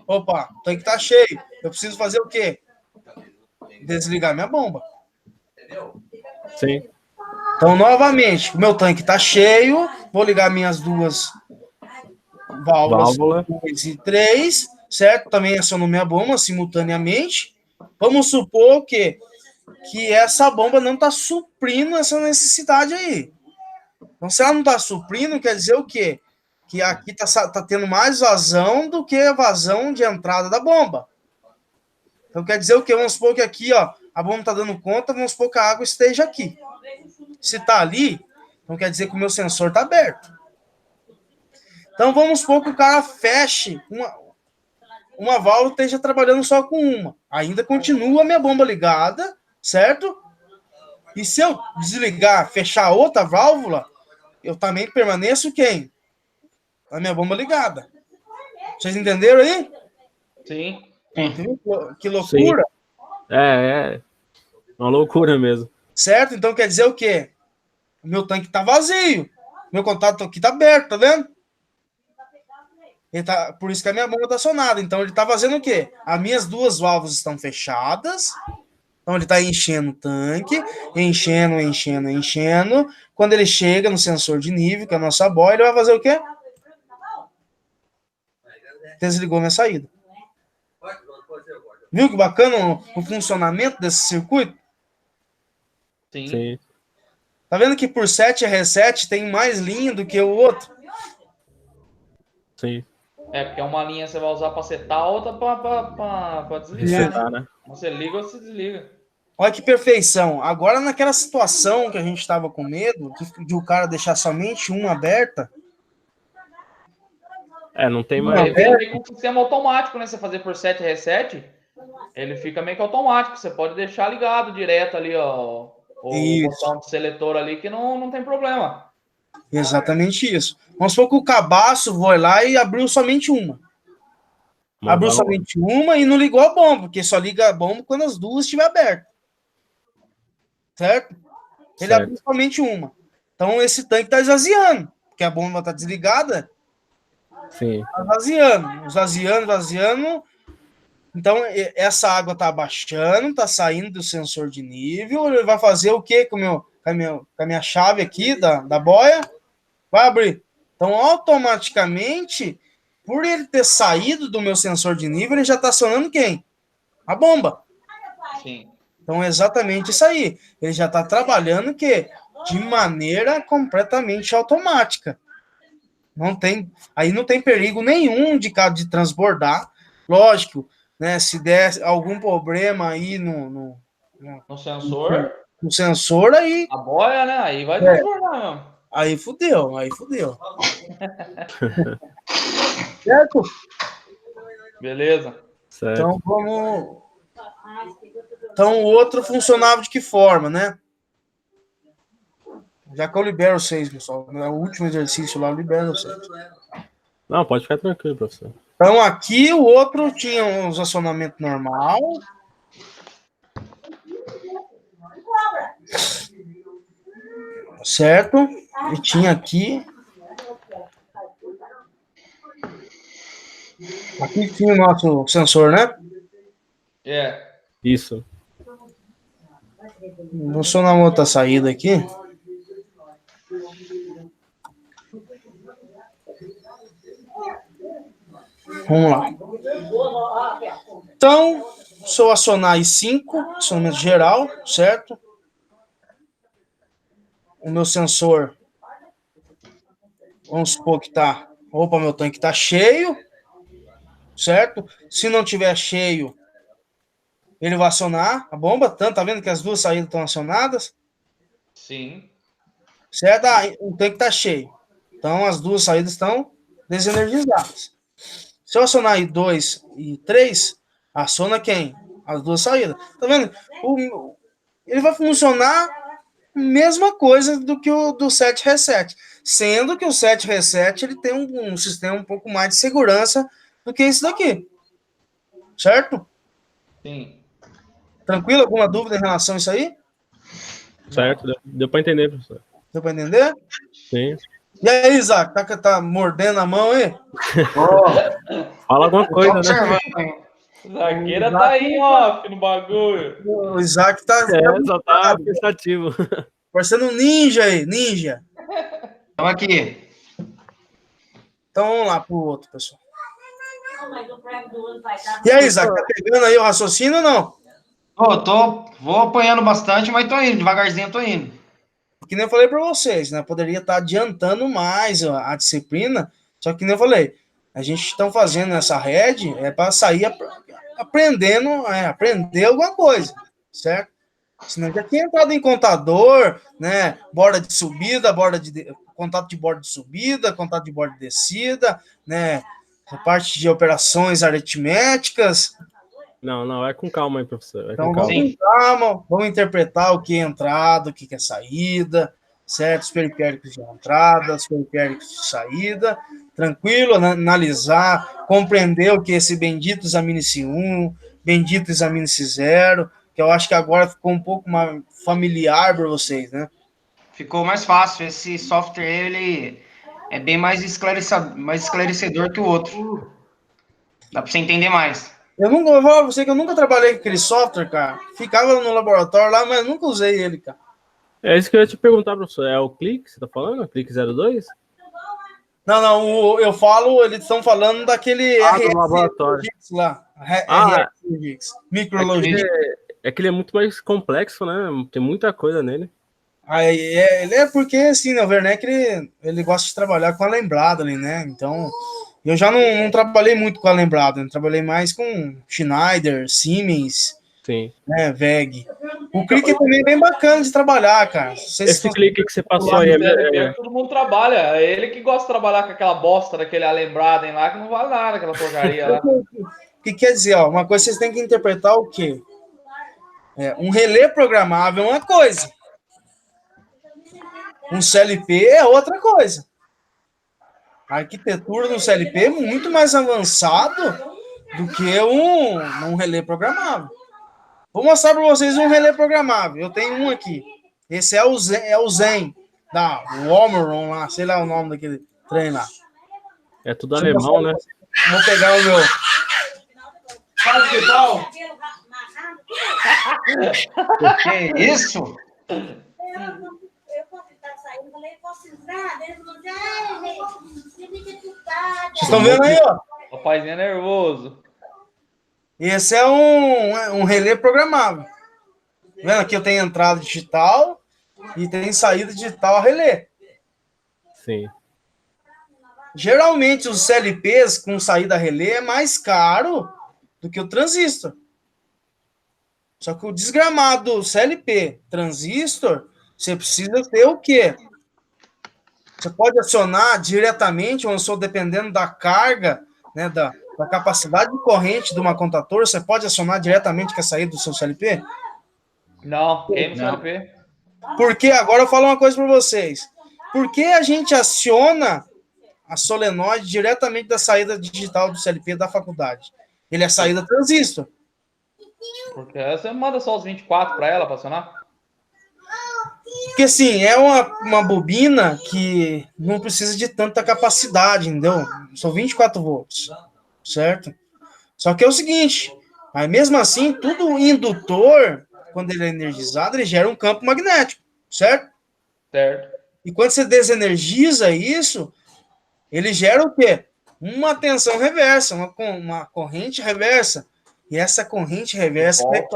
Opa, o tanque tá cheio. Eu preciso fazer o quê? Desligar minha bomba. Sim. Então, novamente, o meu tanque tá cheio, vou ligar minhas duas válvulas Válvula. 2 e 3, certo? Também aciono minha bomba simultaneamente. Vamos supor que essa bomba não está suprindo essa necessidade aí. Então, se ela não está suprindo, quer dizer o quê? Que aqui tá tendo mais vazão do que a vazão de entrada da bomba. Então, quer dizer o quê? Vamos supor que aqui, ó, a bomba está dando conta, vamos supor que a água esteja aqui. Se está ali, então quer dizer que o meu sensor está aberto. Então, vamos supor que o cara feche uma válvula esteja trabalhando só com uma. Ainda continua a minha bomba ligada, certo? E se eu desligar, fechar outra válvula, eu também permaneço quem? A minha bomba ligada. Vocês entenderam aí? Sim. Que loucura. É uma loucura mesmo. Certo? Então quer dizer o quê? O meu tanque tá vazio. Meu contato aqui tá aberto, tá vendo? Por isso que a minha bomba tá acionada. Então ele tá fazendo o quê? As minhas duas válvulas estão fechadas. Então ele está enchendo o tanque, enchendo. Quando ele chega no sensor de nível, que é a nossa boia, ele vai fazer o quê? Desligou minha saída. Viu que bacana o funcionamento desse circuito? Sim. Tá vendo que por 7 reset tem mais linha do que o outro? Sim. Porque uma linha você vai usar para setar, a outra para desligar. Resetar, né? Você liga ou você desliga. Olha que perfeição. Agora, naquela situação que a gente estava com medo, de o cara deixar somente uma aberta. Não tem mais. Ele fica meio com um sistema automático, né? Você fazer por 7 reset, ele fica meio que automático. Você pode deixar ligado direto ali, ó. O botão de seletor ali, que não tem problema. Exatamente isso. Vamos supor que o cabaço foi lá e abriu somente uma. Abriu somente uma e não ligou a bomba, porque só liga a bomba quando as duas estiverem abertas. Certo? Ele abriu somente uma. Então esse tanque está esvaziando, porque a bomba está desligada. Sim. Está esvaziando. Então essa água está abaixando, está saindo do sensor de nível. Ele vai fazer o quê com a minha chave aqui da boia? Vai abrir. Então automaticamente, por ele ter saído do meu sensor de nível, ele já está acionando quem? A bomba. Sim. Então é exatamente isso aí. Ele já está trabalhando de maneira completamente automática. Aí não tem perigo nenhum de transbordar. Lógico, né? Se der algum problema aí no sensor. No sensor aí. A boia, né? Aí vai transbordar mesmo. Aí fudeu. Certo? Beleza. Certo. Então vamos. Então o outro funcionava de que forma, né? Já que eu libero vocês, pessoal. No último exercício lá, eu libero vocês. Não, pode ficar tranquilo, professor. Então aqui o outro tinha uns acionamento normal. Certo? E tinha aqui. Aqui tinha o nosso sensor, né? Isso. Vou só na outra saída aqui. Vamos lá. Então, se eu acionar I5, acionamento geral, certo? O meu sensor, vamos supor que tá. Opa, meu tanque tá cheio, certo? Se não tiver cheio, ele vai acionar a bomba. Tá vendo que as duas saídas estão acionadas? Sim. Certo? O tanque tá cheio. Então, as duas saídas estão desenergizadas. Se eu acionar I2 e 3, aciona quem? As duas saídas. Tá vendo? Ele vai funcionar a mesma coisa do que o do 7 reset. Sendo que o 7 reset ele tem um sistema um pouco mais de segurança do que esse daqui. Certo? Sim. Tranquilo? Alguma dúvida em relação a isso aí? Certo, deu para entender, professor. Deu para entender? Sim. E aí, Isaac, tá mordendo a mão aí? Fala alguma Tô coisa, né? observando, hein? Zagueira tá aí em off no bagulho. O Isaac tá Só tá pensativo. parecendo um ninja aí, ninja. Tamo aqui. Então vamos lá pro outro, pessoal. Não, mas o prêmio do ano vai dar. E aí, Isaac, tá pegando aí o raciocínio ou não? Vou apanhando bastante, mas tô indo, devagarzinho tô indo. Que nem eu falei para vocês, né? Poderia estar adiantando mais a disciplina, só que nem eu falei, a gente está fazendo essa rede para sair aprendendo, aprender alguma coisa, certo? Senão já tinha entrado em contador, né? Borda de subida, contato de borda de subida, contato de borda de descida, né? A parte de operações aritméticas. Não, vai com calma aí, professor. Vai com Então calma. vamos com calma, vamos interpretar o que é entrada, o que é saída, certo? Os periféricos de entrada, os periféricos de saída, tranquilo, analisar, compreender o que é esse bendito examine-se 1, bendito examine-se 0, que eu acho que agora ficou um pouco mais familiar para vocês, né? Ficou mais fácil. Esse software, ele é bem mais esclarecedor que o outro. Dá pra você entender mais. Eu vou falar pra você que eu nunca trabalhei com aquele software, cara. Ficava no laboratório lá, mas nunca usei ele, cara. É isso que eu ia te perguntar, professor. É o Clique que você tá falando? Clique 02? Não, eu falo, eles estão falando daquele Ah, do RS laboratório. Logix lá. Ah, RS Logix. é que, Micrologix. é que ele é muito mais complexo, né? Tem muita coisa nele. Aí, ele é porque, assim, né, o Werneck, ele gosta de trabalhar com a lembrada ali, né? Então, eu já não trabalhei muito com a lembrada, eu trabalhei mais com Schneider, Siemens, Sim. né, VEG. O Clique também é bem bacana de trabalhar, cara. Vocês Esse clique que você passou aí CLP, todo mundo trabalha. É ele que gosta de trabalhar com aquela bosta daquele alembrado lá, que não vale nada, aquela porcaria lá. O que quer dizer, ó, uma coisa vocês têm que interpretar o quê? Um relé programável é uma coisa. Um CLP é outra coisa. A arquitetura do CLP é muito mais avançado do que um relé programável. Vou mostrar para vocês um relé programável. Eu tenho um aqui. Esse é o Zen da Walmeron lá, sei lá o nome daquele trem lá. é tudo alemão, né? Vou pegar o meu. Faz que tal? Que isso? Eu posso estar saindo, falei, posso entrar? Ele falou, Vocês estão vendo aí, ó? O paizinho é nervoso. Esse é um relé programável. Vendo aqui eu tenho entrada digital e tem saída digital a relé. Sim. Geralmente os CLPs com saída relé é mais caro do que o transistor. Só que o desgramado CLP transistor, você precisa ter o quê? Você pode acionar diretamente, ou só dependendo da carga, né, da capacidade de corrente de uma contator, você pode acionar diretamente com a saída do seu CLP? Não, queima o Não. CLP. Porque agora eu falo uma coisa para vocês. Por que a gente aciona a solenoide diretamente da saída digital do CLP da faculdade? Ele é saída transistor. Porque você manda só os 24 para ela pra acionar. Porque, assim, é uma bobina que não precisa de tanta capacidade, entendeu? São 24 volts, certo? Só que é o seguinte, mas mesmo assim, tudo indutor, quando ele é energizado, ele gera um campo magnético, certo? Certo. E quando você desenergiza isso, ele gera o quê? Uma tensão reversa, uma corrente reversa. E essa corrente reversa é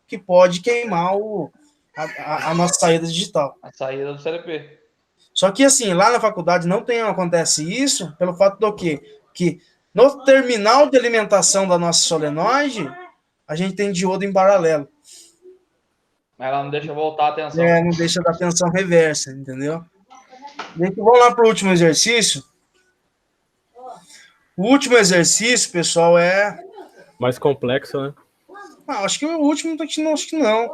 que pode queimar a nossa saída digital. A saída do CLP. Só que assim, lá na faculdade não acontece isso, pelo fato do quê? Que no terminal de alimentação da nossa solenoide, a gente tem diodo em paralelo. Ela não deixa voltar a atenção. Não deixa da tensão reversa, entendeu? Vamos lá para o último exercício. O último exercício, pessoal, Mais complexo, né? acho que o último, acho que não.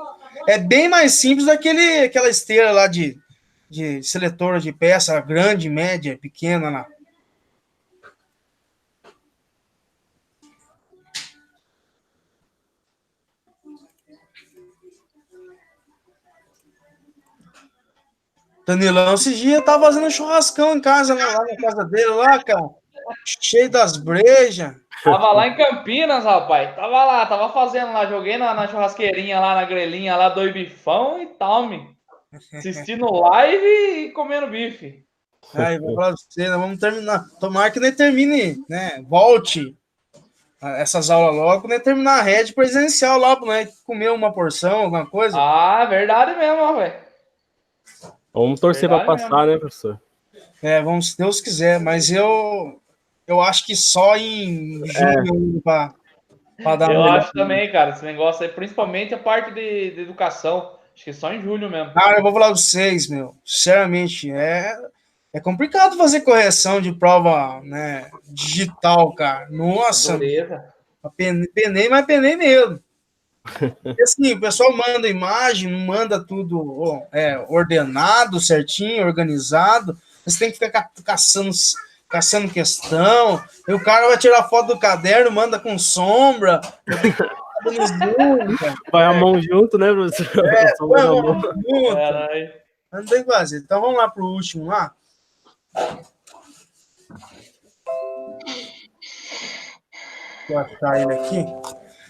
É bem mais simples aquela esteira lá de seletora de peça, grande, média, pequena lá. Danilão, esse dia tava fazendo churrascão em casa, né, lá na casa dele, lá, cara. Cheio das brejas. Tava lá em Campinas, rapaz. Tava lá, tava fazendo lá. Joguei na churrasqueirinha lá, na grelhinha lá, dois bifão e tal, me assistindo live e comendo bife. Aí, vou falar pra você, nós vamos terminar. Tomara que nem termine, né? Volte essas aulas logo, né? Terminar a rede presencial lá, né? Comer uma porção, alguma coisa. Ah, verdade mesmo, velho. Vamos torcer para Verdade passar, né, professor? Vamos, se Deus quiser, mas eu acho que só em junho para dar Eu uma acho também, cara, esse negócio aí, principalmente a parte de educação. Acho que só em julho mesmo. Cara, eu vou falar pra vocês, meu. Sinceramente, é complicado fazer correção de prova, né, digital, cara. Nossa, Dureza. penei, mas penei mesmo. E assim, o pessoal manda imagem, não manda tudo ordenado, certinho, organizado. Você tem que ficar caçando questão. E o cara vai tirar foto do caderno, manda com sombra. No zoom, cara. Vai a mão junto, né, professor? Caralho. Não tem o que fazer. Então vamos lá pro último lá. Vou achar ele aqui.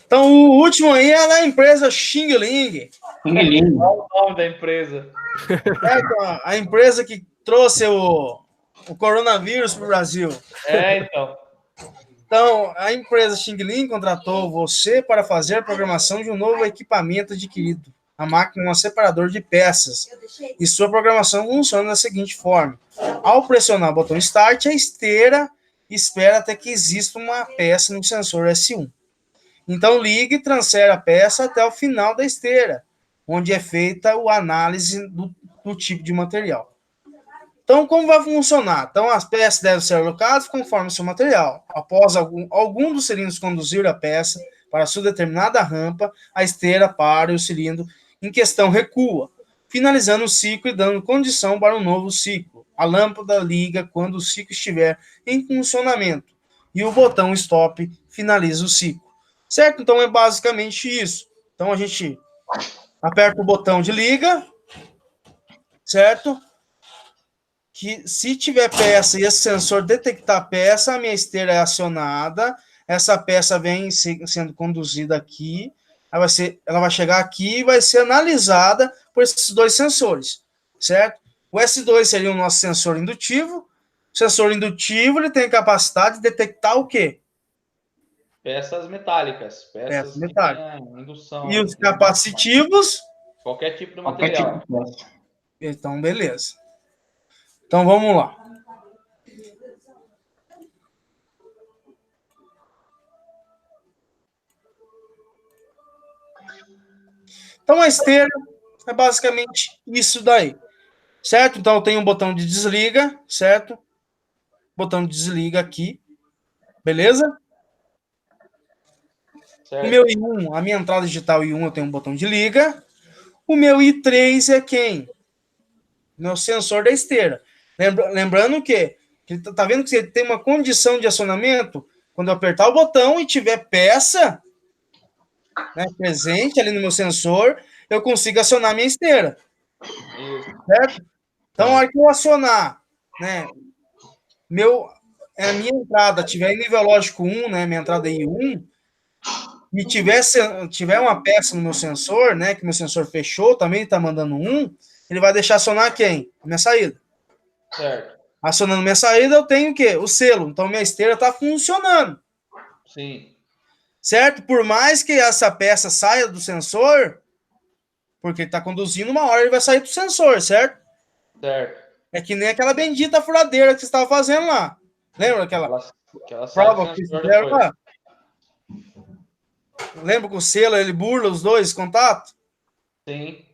Então o último aí é da empresa Xing Ling. Xing-Ling. Qual o nome da empresa? Então, a empresa que trouxe o coronavírus para o Brasil. Então. Então, a empresa Xing Ling contratou você para fazer a programação de um novo equipamento adquirido. A máquina é um separador de peças. E sua programação funciona da seguinte forma. Ao pressionar o botão Start, a esteira espera até que exista uma peça no sensor S1. Então, ligue e transfere a peça até o final da esteira, onde é feita a análise do tipo de material. Então, como vai funcionar? Então, as peças devem ser alocadas conforme o seu material. Após algum dos cilindros conduzir a peça para sua determinada rampa, a esteira para e o cilindro em questão recua, finalizando o ciclo e dando condição para um novo ciclo. A lâmpada liga quando o ciclo estiver em funcionamento e o botão stop finaliza o ciclo. Certo? Então, é basicamente isso. Então, a gente aperta o botão de liga, certo? Que se tiver peça e esse sensor detectar a peça, a minha esteira é acionada, essa peça vem sendo conduzida aqui, ela vai chegar aqui e vai ser analisada por esses dois sensores, certo? O S2 seria o nosso sensor indutivo. O sensor indutivo ele tem capacidade de detectar o quê? Peças metálicas. Peças metálicas. Indução. E os capacitivos? Qualquer tipo de material. Então, beleza. Então, vamos lá. Então, a esteira é basicamente isso daí, certo? Então, eu tenho um botão de desliga, certo? Botão de desliga aqui, beleza? Certo. O meu I1, a minha entrada digital I1, eu tenho um botão de liga. O meu I3 é quem? Meu sensor da esteira. Lembrando que tá vendo que você tem uma condição de acionamento? Quando eu apertar o botão e tiver peça, né, presente ali no meu sensor, eu consigo acionar minha esteira. Certo? Então, a hora que eu acionar, né, a minha entrada tiver em nível lógico 1, né, minha entrada é I1, e tiver uma peça no meu sensor, né, que meu sensor fechou, também está mandando 1, ele vai deixar acionar quem? Minha saída. Certo. Acionando minha saída, eu tenho o quê? O selo. Então, minha esteira está funcionando. Sim. Certo? Por mais que essa peça saia do sensor, porque ele está conduzindo, uma hora ele vai sair do sensor, certo? Certo. É que nem aquela bendita furadeira que você estava fazendo lá. Lembra aquela prova que fizeram lá? Lembra que o selo, ele burla os dois contatos? Sim.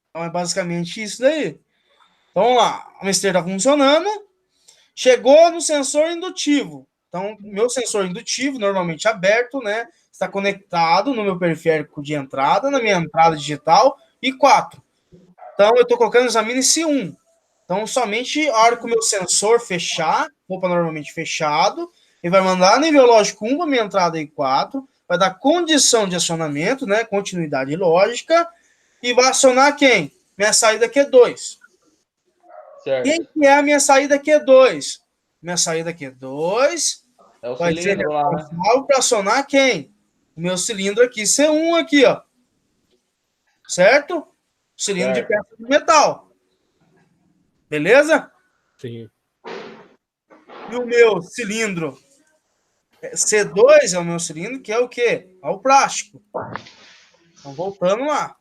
Então, é basicamente isso daí. Então, vamos lá. A minha esteira está funcionando. Chegou no sensor indutivo. Então, meu sensor indutivo, normalmente aberto, né? Está conectado no meu periférico de entrada, na minha entrada digital, I4. Então, eu estou colocando o examine C1. Então, somente a hora que o meu sensor fechar, opa, normalmente fechado, ele vai mandar nível lógico 1 para minha entrada I4, vai dar condição de acionamento, né? Continuidade lógica, e vai acionar quem? Minha saída Q2. Certo. Quem que é a minha saída Q2? Minha saída Q2 É o vai ser cilindro lá, né? responsável para acionar quem? O meu cilindro aqui, C1 aqui, ó. Certo? Cilindro de Certo. peça de metal. Beleza? Sim. E o meu cilindro C2 é o meu cilindro, que é o quê? É o plástico. Então, voltando lá.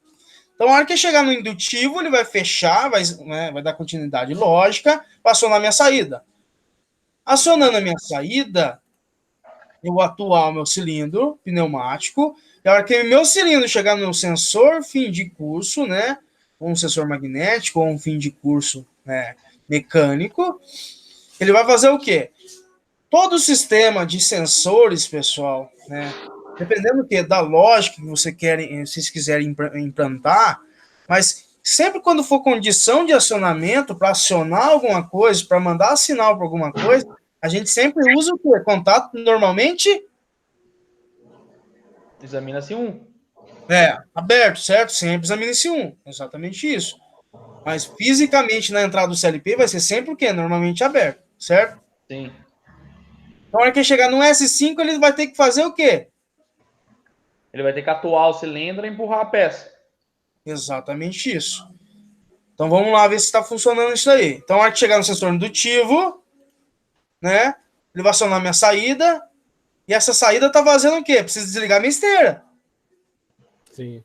Então, a hora que chegar no indutivo, ele vai fechar, vai dar continuidade lógica para acionar a minha saída. Acionando a minha saída, eu vou atuar o meu cilindro pneumático. E a hora que meu cilindro chegar no sensor fim de curso, né? Ou um sensor magnético, ou um fim de curso, né, mecânico, ele vai fazer o quê? Todo o sistema de sensores, pessoal, né? Dependendo do que, da lógica que vocês quiserem implantar, mas sempre quando for condição de acionamento, para acionar alguma coisa, para mandar sinal para alguma coisa, a gente sempre usa o quê? Contato normalmente Examina-se um. aberto, certo? Sempre examina esse 1. Exatamente isso. Mas fisicamente na entrada do CLP vai ser sempre o quê? Normalmente aberto, certo? Sim. Na hora que chegar no S5, ele vai ter que fazer o quê? Ele vai ter que atuar o cilindro e empurrar a peça. Exatamente isso. Então vamos lá ver se está funcionando isso aí. Então, na hora que chegar no sensor indutivo, né? Ele vai acionar minha saída. E essa saída está fazendo o quê? Preciso desligar minha esteira. Sim.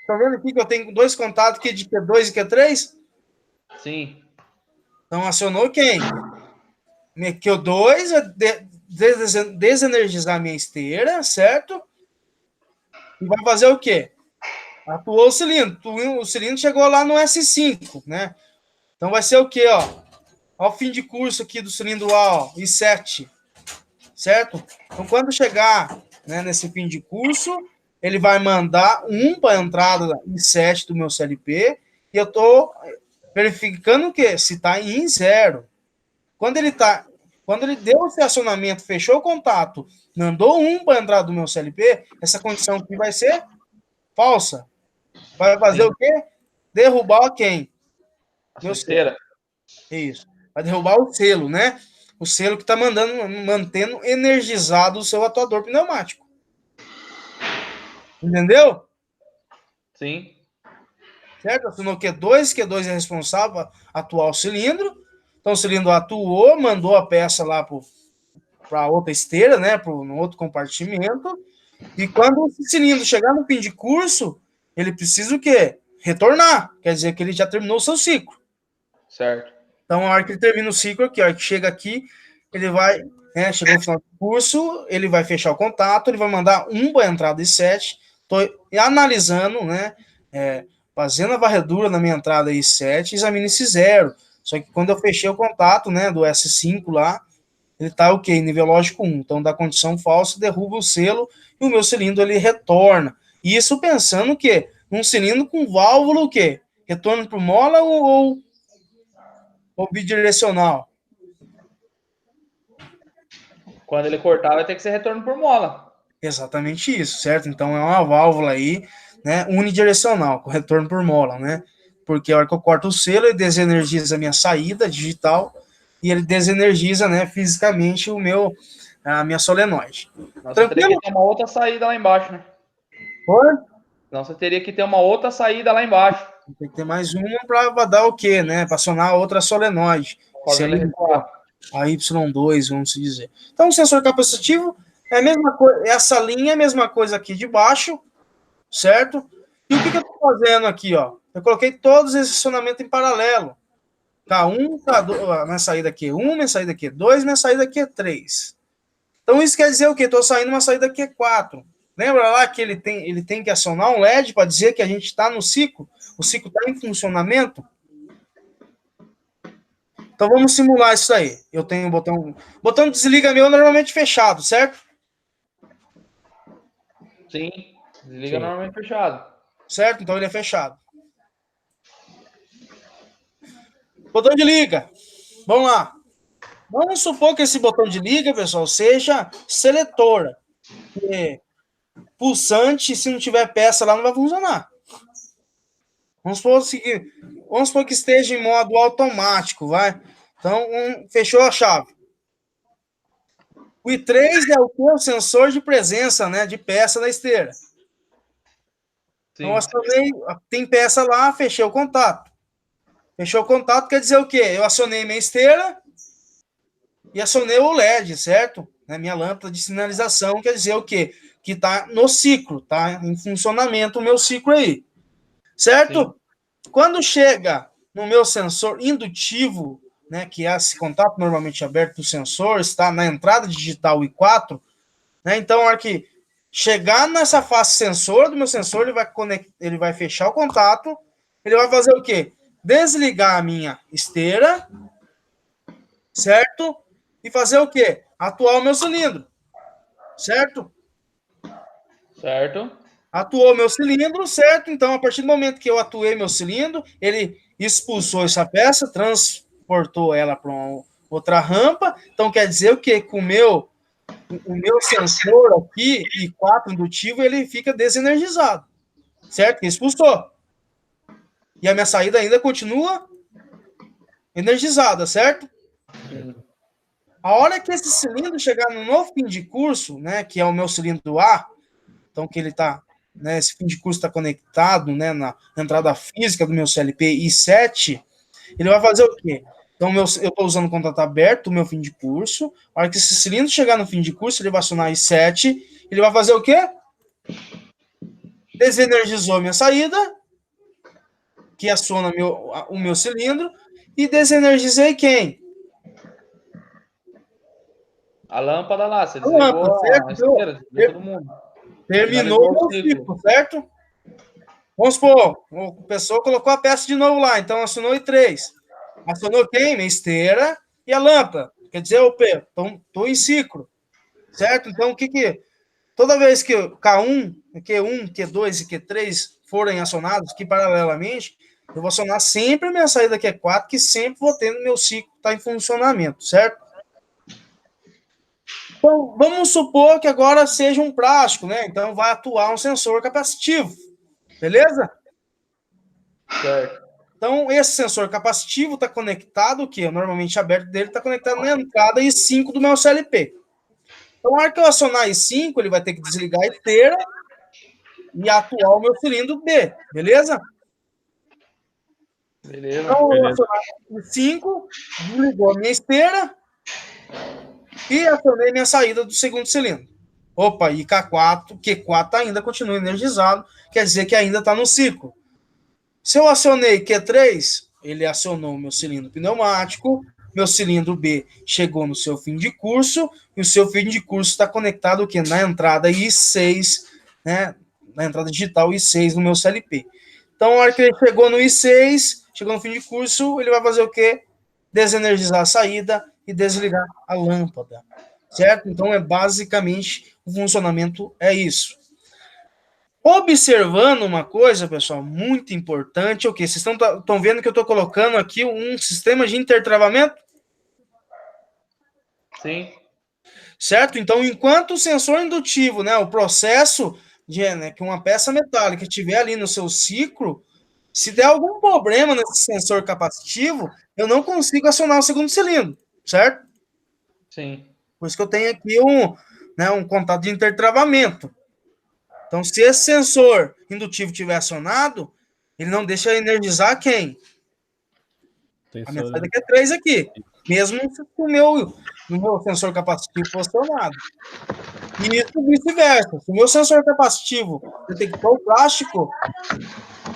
Tá vendo aqui que eu tenho dois contatos aqui de Q2 e Q3? Sim. Então acionou quem? Q2 é desenergizar minha esteira, certo? E vai fazer o quê? Atuou o cilindro. O cilindro chegou lá no S5, né? Então vai ser o quê, ó? Ó o fim de curso aqui do cilindro A, ó, I7, certo? Então quando chegar, né, nesse fim de curso, ele vai mandar para a entrada I7 do meu CLP e eu tô verificando o quê? Se tá em 0. Quando ele deu o acionamento, fechou o contato, mandou para a entrada do meu CLP, essa condição aqui vai ser falsa. Vai fazer Sim. o quê? Derrubar quem? A sua Meu selo. esteira. Isso. Vai derrubar o selo, né? O selo que está mantendo energizado o seu atuador pneumático. Entendeu? Sim. Certo? Acionou Q2, Q2 é responsável por atuar o cilindro. Então o cilindro atuou, mandou a peça lá para outra esteira, né? No outro compartimento. E quando o cilindro chegar no fim de curso, ele precisa o quê? Retornar. Quer dizer que ele já terminou o seu ciclo. Certo. Então, a hora que ele termina o ciclo aqui, a hora que chega aqui, ele vai, né, chegou no final do curso, ele vai fechar o contato, ele vai mandar para a entrada I7, estou analisando, né, fazendo a varredura na minha entrada I7, examina esse 0. Só que quando eu fechei o contato, né, do S5 lá, ele está o quê? Nível lógico 1. Então, da condição falsa, derruba o selo e o meu cilindro, ele retorna. E isso pensando o quê? Um cilindro com válvula o quê? Retorno por mola ou bidirecional? Quando ele cortar, vai ter que ser retorno por mola. Exatamente isso, certo? Então é uma válvula aí, né, unidirecional, com retorno por mola, né? Porque a hora que eu corto o selo, ele desenergiza a minha saída digital e ele desenergiza, né, fisicamente a minha solenoide. Então, você teria Tranquilo? que ter uma outra saída lá embaixo, né? Oi? Então você teria que ter uma outra saída lá embaixo. Tem que ter mais uma para dar o quê, né? Para acionar outra solenoide. Fazendo ele recuar. A Y2, vamos dizer. Então, o sensor capacitivo é a mesma coisa, essa linha é a mesma coisa aqui de baixo, certo? E o que eu estou fazendo aqui, ó? Eu coloquei todos esses acionamentos em paralelo. K1, K2, minha saída Q1, minha saída Q2, minha saída Q3. Então, isso quer dizer o quê? Estou saindo uma saída Q4. Lembra lá que ele tem que acionar um LED para dizer que a gente está no ciclo? O ciclo está em funcionamento? Então vamos simular isso aí. Eu tenho o botão de desliga meu normalmente fechado, certo? Sim. Desliga Sim. normalmente fechado. Certo? Então ele é fechado. Botão de liga. Vamos lá. Vamos supor que esse botão de liga, pessoal, seja seletora. Porque pulsante, se não tiver peça lá, não vai funcionar. Vamos supor que vamos supor que esteja em modo automático, vai. Então, fechou a chave. O I3 é o que? O sensor de presença, né, de peça da esteira. Então, acionei, tem peça lá, fechei o contato. Fechou o contato quer dizer o quê? Eu acionei minha esteira e acionei o LED, certo? Minha lâmpada de sinalização quer dizer o quê? Que está no ciclo, tá em funcionamento o meu ciclo aí, certo? Sim. Quando chega no meu sensor indutivo, né, que é esse contato normalmente aberto do sensor, está na entrada digital I4, né, então, na hora que chegar nessa face sensor do meu sensor, ele vai fechar o contato, ele vai fazer o quê? Desligar a minha esteira, certo? E fazer o quê? Atuar o meu cilindro, certo? Certo. Atuou meu cilindro, certo? Então, a partir do momento que eu atuei meu cilindro, ele expulsou essa peça, transportou ela para outra rampa. Então, quer dizer o quê? Que o meu sensor aqui, I4 indutivo, ele fica desenergizado, certo? Expulsou. E a minha saída ainda continua energizada, certo? Sim. A hora que esse cilindro chegar no novo fim de curso, né, que é o meu cilindro A, então que ele está, né, esse fim de curso está conectado, né, na entrada física do meu CLP I7, ele vai fazer o quê? Então, eu estou usando o contato aberto, o meu fim de curso. A hora que esse cilindro chegar no fim de curso, ele vai acionar I7, ele vai fazer o quê? Desenergizou minha saída, que aciona o meu cilindro, e desenergizei quem? A lâmpada lá, você desligou a esteira, desligou todo mundo. Terminou o ciclo, certo? Vamos supor, a pessoa colocou a peça de novo lá, então acionou I3. Acionou quem? Minha esteira e a lâmpada. Quer dizer, então estou em ciclo, certo? Então, toda vez que K1, Q1, Q2 e Q3 forem acionados aqui paralelamente, eu vou acionar sempre a minha saída Q4, que sempre vou tendo meu ciclo tá em funcionamento, certo? Então, vamos supor que agora seja um plástico, né? Então, vai atuar um sensor capacitivo, beleza? Certo. Então, esse sensor capacitivo está conectado, o que normalmente aberto dele, está conectado na entrada I5 do meu CLP. Então, na hora que eu acionar I5, ele vai ter que desligar a esteira e atuar o meu cilindro B, beleza? Beleza. Então, eu acionar I5, desligou a minha esteira e acionei minha saída do segundo cilindro. Opa, e Q4 ainda continua energizado, quer dizer que ainda está no ciclo. Se eu acionei Q3, ele acionou o meu cilindro pneumático, meu cilindro B chegou no seu fim de curso, e o seu fim de curso está conectado o quê? Na entrada I6, né? Na entrada digital I6 no meu CLP. Então, a hora que ele chegou no I6, chegou no fim de curso, ele vai fazer o quê? Desenergizar a saída e desligar a lâmpada, certo? Então, basicamente, o funcionamento é isso. Observando uma coisa, pessoal, muito importante, o que? Vocês estão vendo que eu estou colocando aqui um sistema de intertravamento? Sim. Certo? Então, enquanto o sensor indutivo, né, o processo de que uma peça metálica estiver ali no seu ciclo, se der algum problema nesse sensor capacitivo, eu não consigo acionar o segundo cilindro, certo? Sim. Por isso que eu tenho aqui um contato de intertravamento. Então, se esse sensor indutivo tiver acionado, ele não deixa energizar quem? A minha saída Q3 aqui. Mesmo se o meu sensor capacitivo for acionado. E isso vice-versa. Se o meu sensor capacitivo detectou o plástico,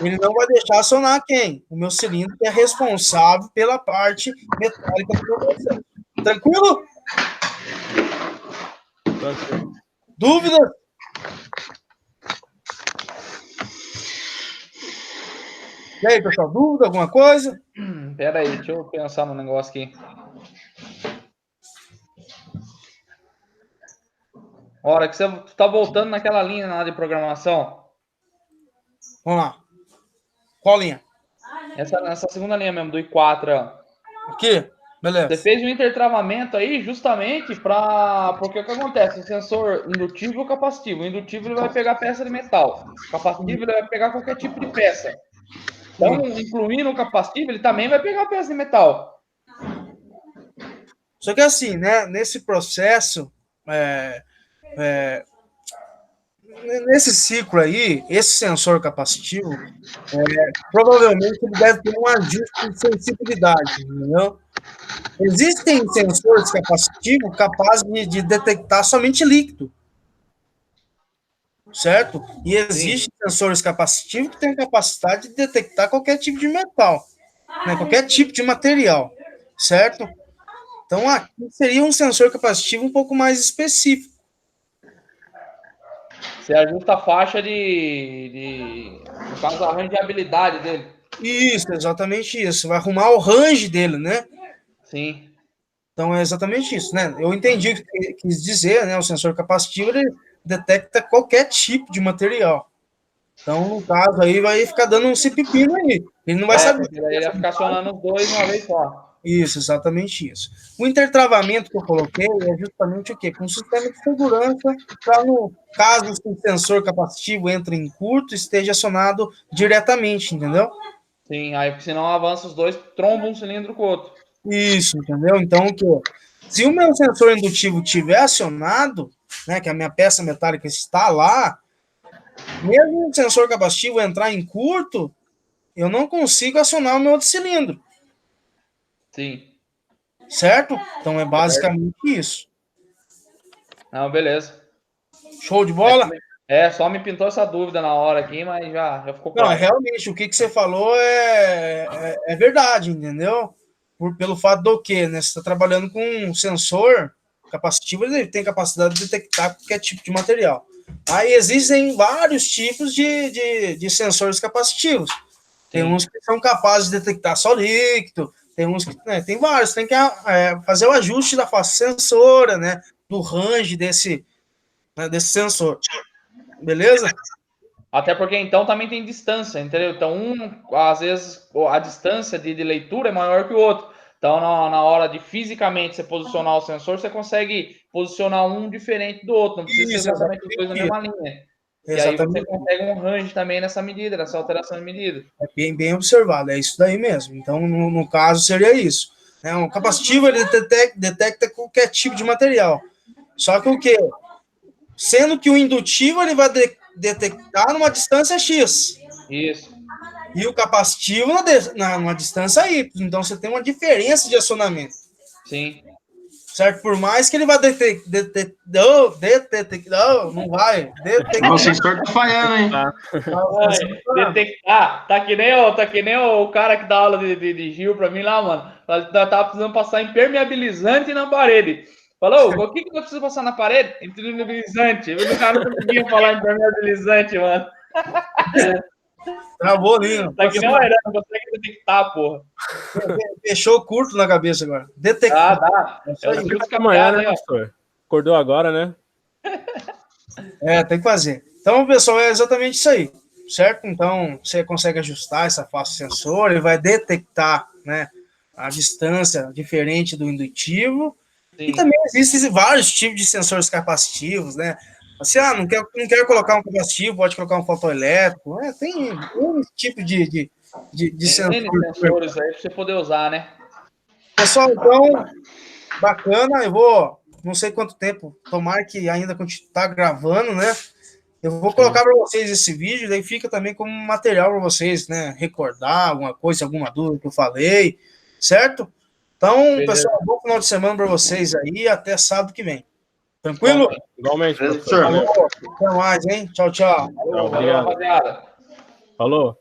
ele não vai deixar acionar quem? O meu cilindro, que é responsável pela parte metálica do meu processo. Tranquilo? Tranquilo. Dúvidas? E aí, pessoal, dúvida, alguma coisa? Pera aí, deixa eu pensar no negócio aqui. Hora que você tá voltando naquela linha lá de programação. Vamos lá. Qual linha? Essa segunda linha mesmo, do I4. Aqui? Beleza. Você fez um intertravamento aí justamente para... Porque o que acontece? O sensor indutivo ou capacitivo. O indutivo ele vai pegar peça de metal. O capacitivo ele vai pegar qualquer tipo de peça. Então, incluindo o capacitivo, ele também vai pegar peça de metal. Só que assim, né, nesse processo, é, é, nesse ciclo aí, esse sensor capacitivo, provavelmente ele deve ter um ajuste de sensibilidade, entendeu? Existem sensores capacitivos capazes de detectar somente líquido, certo? E Sim. existem sensores capacitivos que têm a capacidade de detectar qualquer tipo de metal, né? Qualquer tipo de material, certo? Então, aqui seria um sensor capacitivo um pouco mais específico. Você ajusta a faixa no caso, a rangeabilidade dele. Isso, exatamente isso. Vai arrumar o range dele, né? Sim. Então, é exatamente isso, né? Eu entendi o que quis dizer, né? O sensor capacitivo, ele detecta qualquer tipo de material. Então, no caso aí, vai ficar dando um cipipino aí. Ele não vai saber. Porque daí ele vai ficar acionando os dois de uma vez só. Isso, exatamente isso. O intertravamento que eu coloquei é justamente o quê? Com um sistema de segurança para, no caso o sensor capacitivo entre em curto, esteja acionado diretamente, entendeu? Sim, aí porque senão avança os dois, tromba um cilindro com o outro. Isso, entendeu? Então, o quê? Se o meu sensor indutivo tiver acionado, né, que a minha peça metálica está lá, mesmo o sensor capacitivo entrar em curto, eu não consigo acionar o meu outro cilindro, Sim. certo? Então é basicamente isso. Não, beleza. Show de bola? Só me pintou essa dúvida na hora aqui, mas já ficou Não, é claro. realmente o que você falou é verdade, entendeu? Pelo fato do que, né? Você está trabalhando com um sensor capacitivo, ele tem capacidade de detectar qualquer tipo de material. Aí existem vários tipos de sensores capacitivos. Tem Sim. uns que são capazes de detectar só líquido, tem uns que, né, tem vários, tem que fazer o ajuste da face sensora, né, do range desse sensor. Beleza? Até porque então também tem distância, entendeu? Então, às vezes, a distância de leitura é maior que o outro. Então, na hora de fisicamente você posicionar o sensor, você consegue posicionar um diferente do outro. Não precisa ser Isso, exatamente os dois na exatamente isso. mesma linha. E aí você Exatamente. consegue um range também nessa medida, nessa alteração de medida. É bem observado, é isso daí mesmo. Então, no caso, seria isso. Né? Um capacitivo, ele detecta qualquer tipo de material. Só que o quê? Sendo que o indutivo, ele vai detectar numa distância X. Isso. E o capacitivo numa distância Y. Então, você tem uma diferença de acionamento. Sim. Certo? Por mais que ele vá não vai. O sensor tá falhando, hein? Detectar. Tá que nem o cara que dá aula de Gil pra mim lá, mano. Tava precisando passar impermeabilizante na parede. Falou, o que eu preciso passar na parede? Impermeabilizante. O cara não conseguia falar impermeabilizante, mano. Travou ali. Tá que nem o Airão, não consegue detectar, porra. Fechou curto na cabeça agora. Ah, Detectar. dá. É isso É os aí. fios Da manhã, capeados né, aí, ó. pastor? Acordou agora, né? Tem que fazer. Então, pessoal, é exatamente isso aí, certo? Então, você consegue ajustar essa face sensor, ele vai detectar, né, a distância diferente do indutivo. E Sim. também existem vários tipos de sensores capacitivos, né? Assim, não quer colocar um capacitivo, pode colocar um fotoelétrico. Tem um tipo de Tem sensor. N sensores aí pra você poder usar, né? Pessoal, então, bacana. Eu vou, não sei quanto tempo, tomara que ainda continue tá gravando, né? Eu vou Sim. colocar para vocês esse vídeo, daí fica também como material para vocês, né? Recordar alguma coisa, alguma dúvida que eu falei, certo? Então, Beleza. pessoal, bom final de semana para vocês aí, até sábado que vem. Bom, Tranquilo? Igualmente, Beleza, professor. professor? Valeu. Falou, até mais, hein? Tchau, tchau. valeu, valeu, Obrigado. rapaziada. Falou.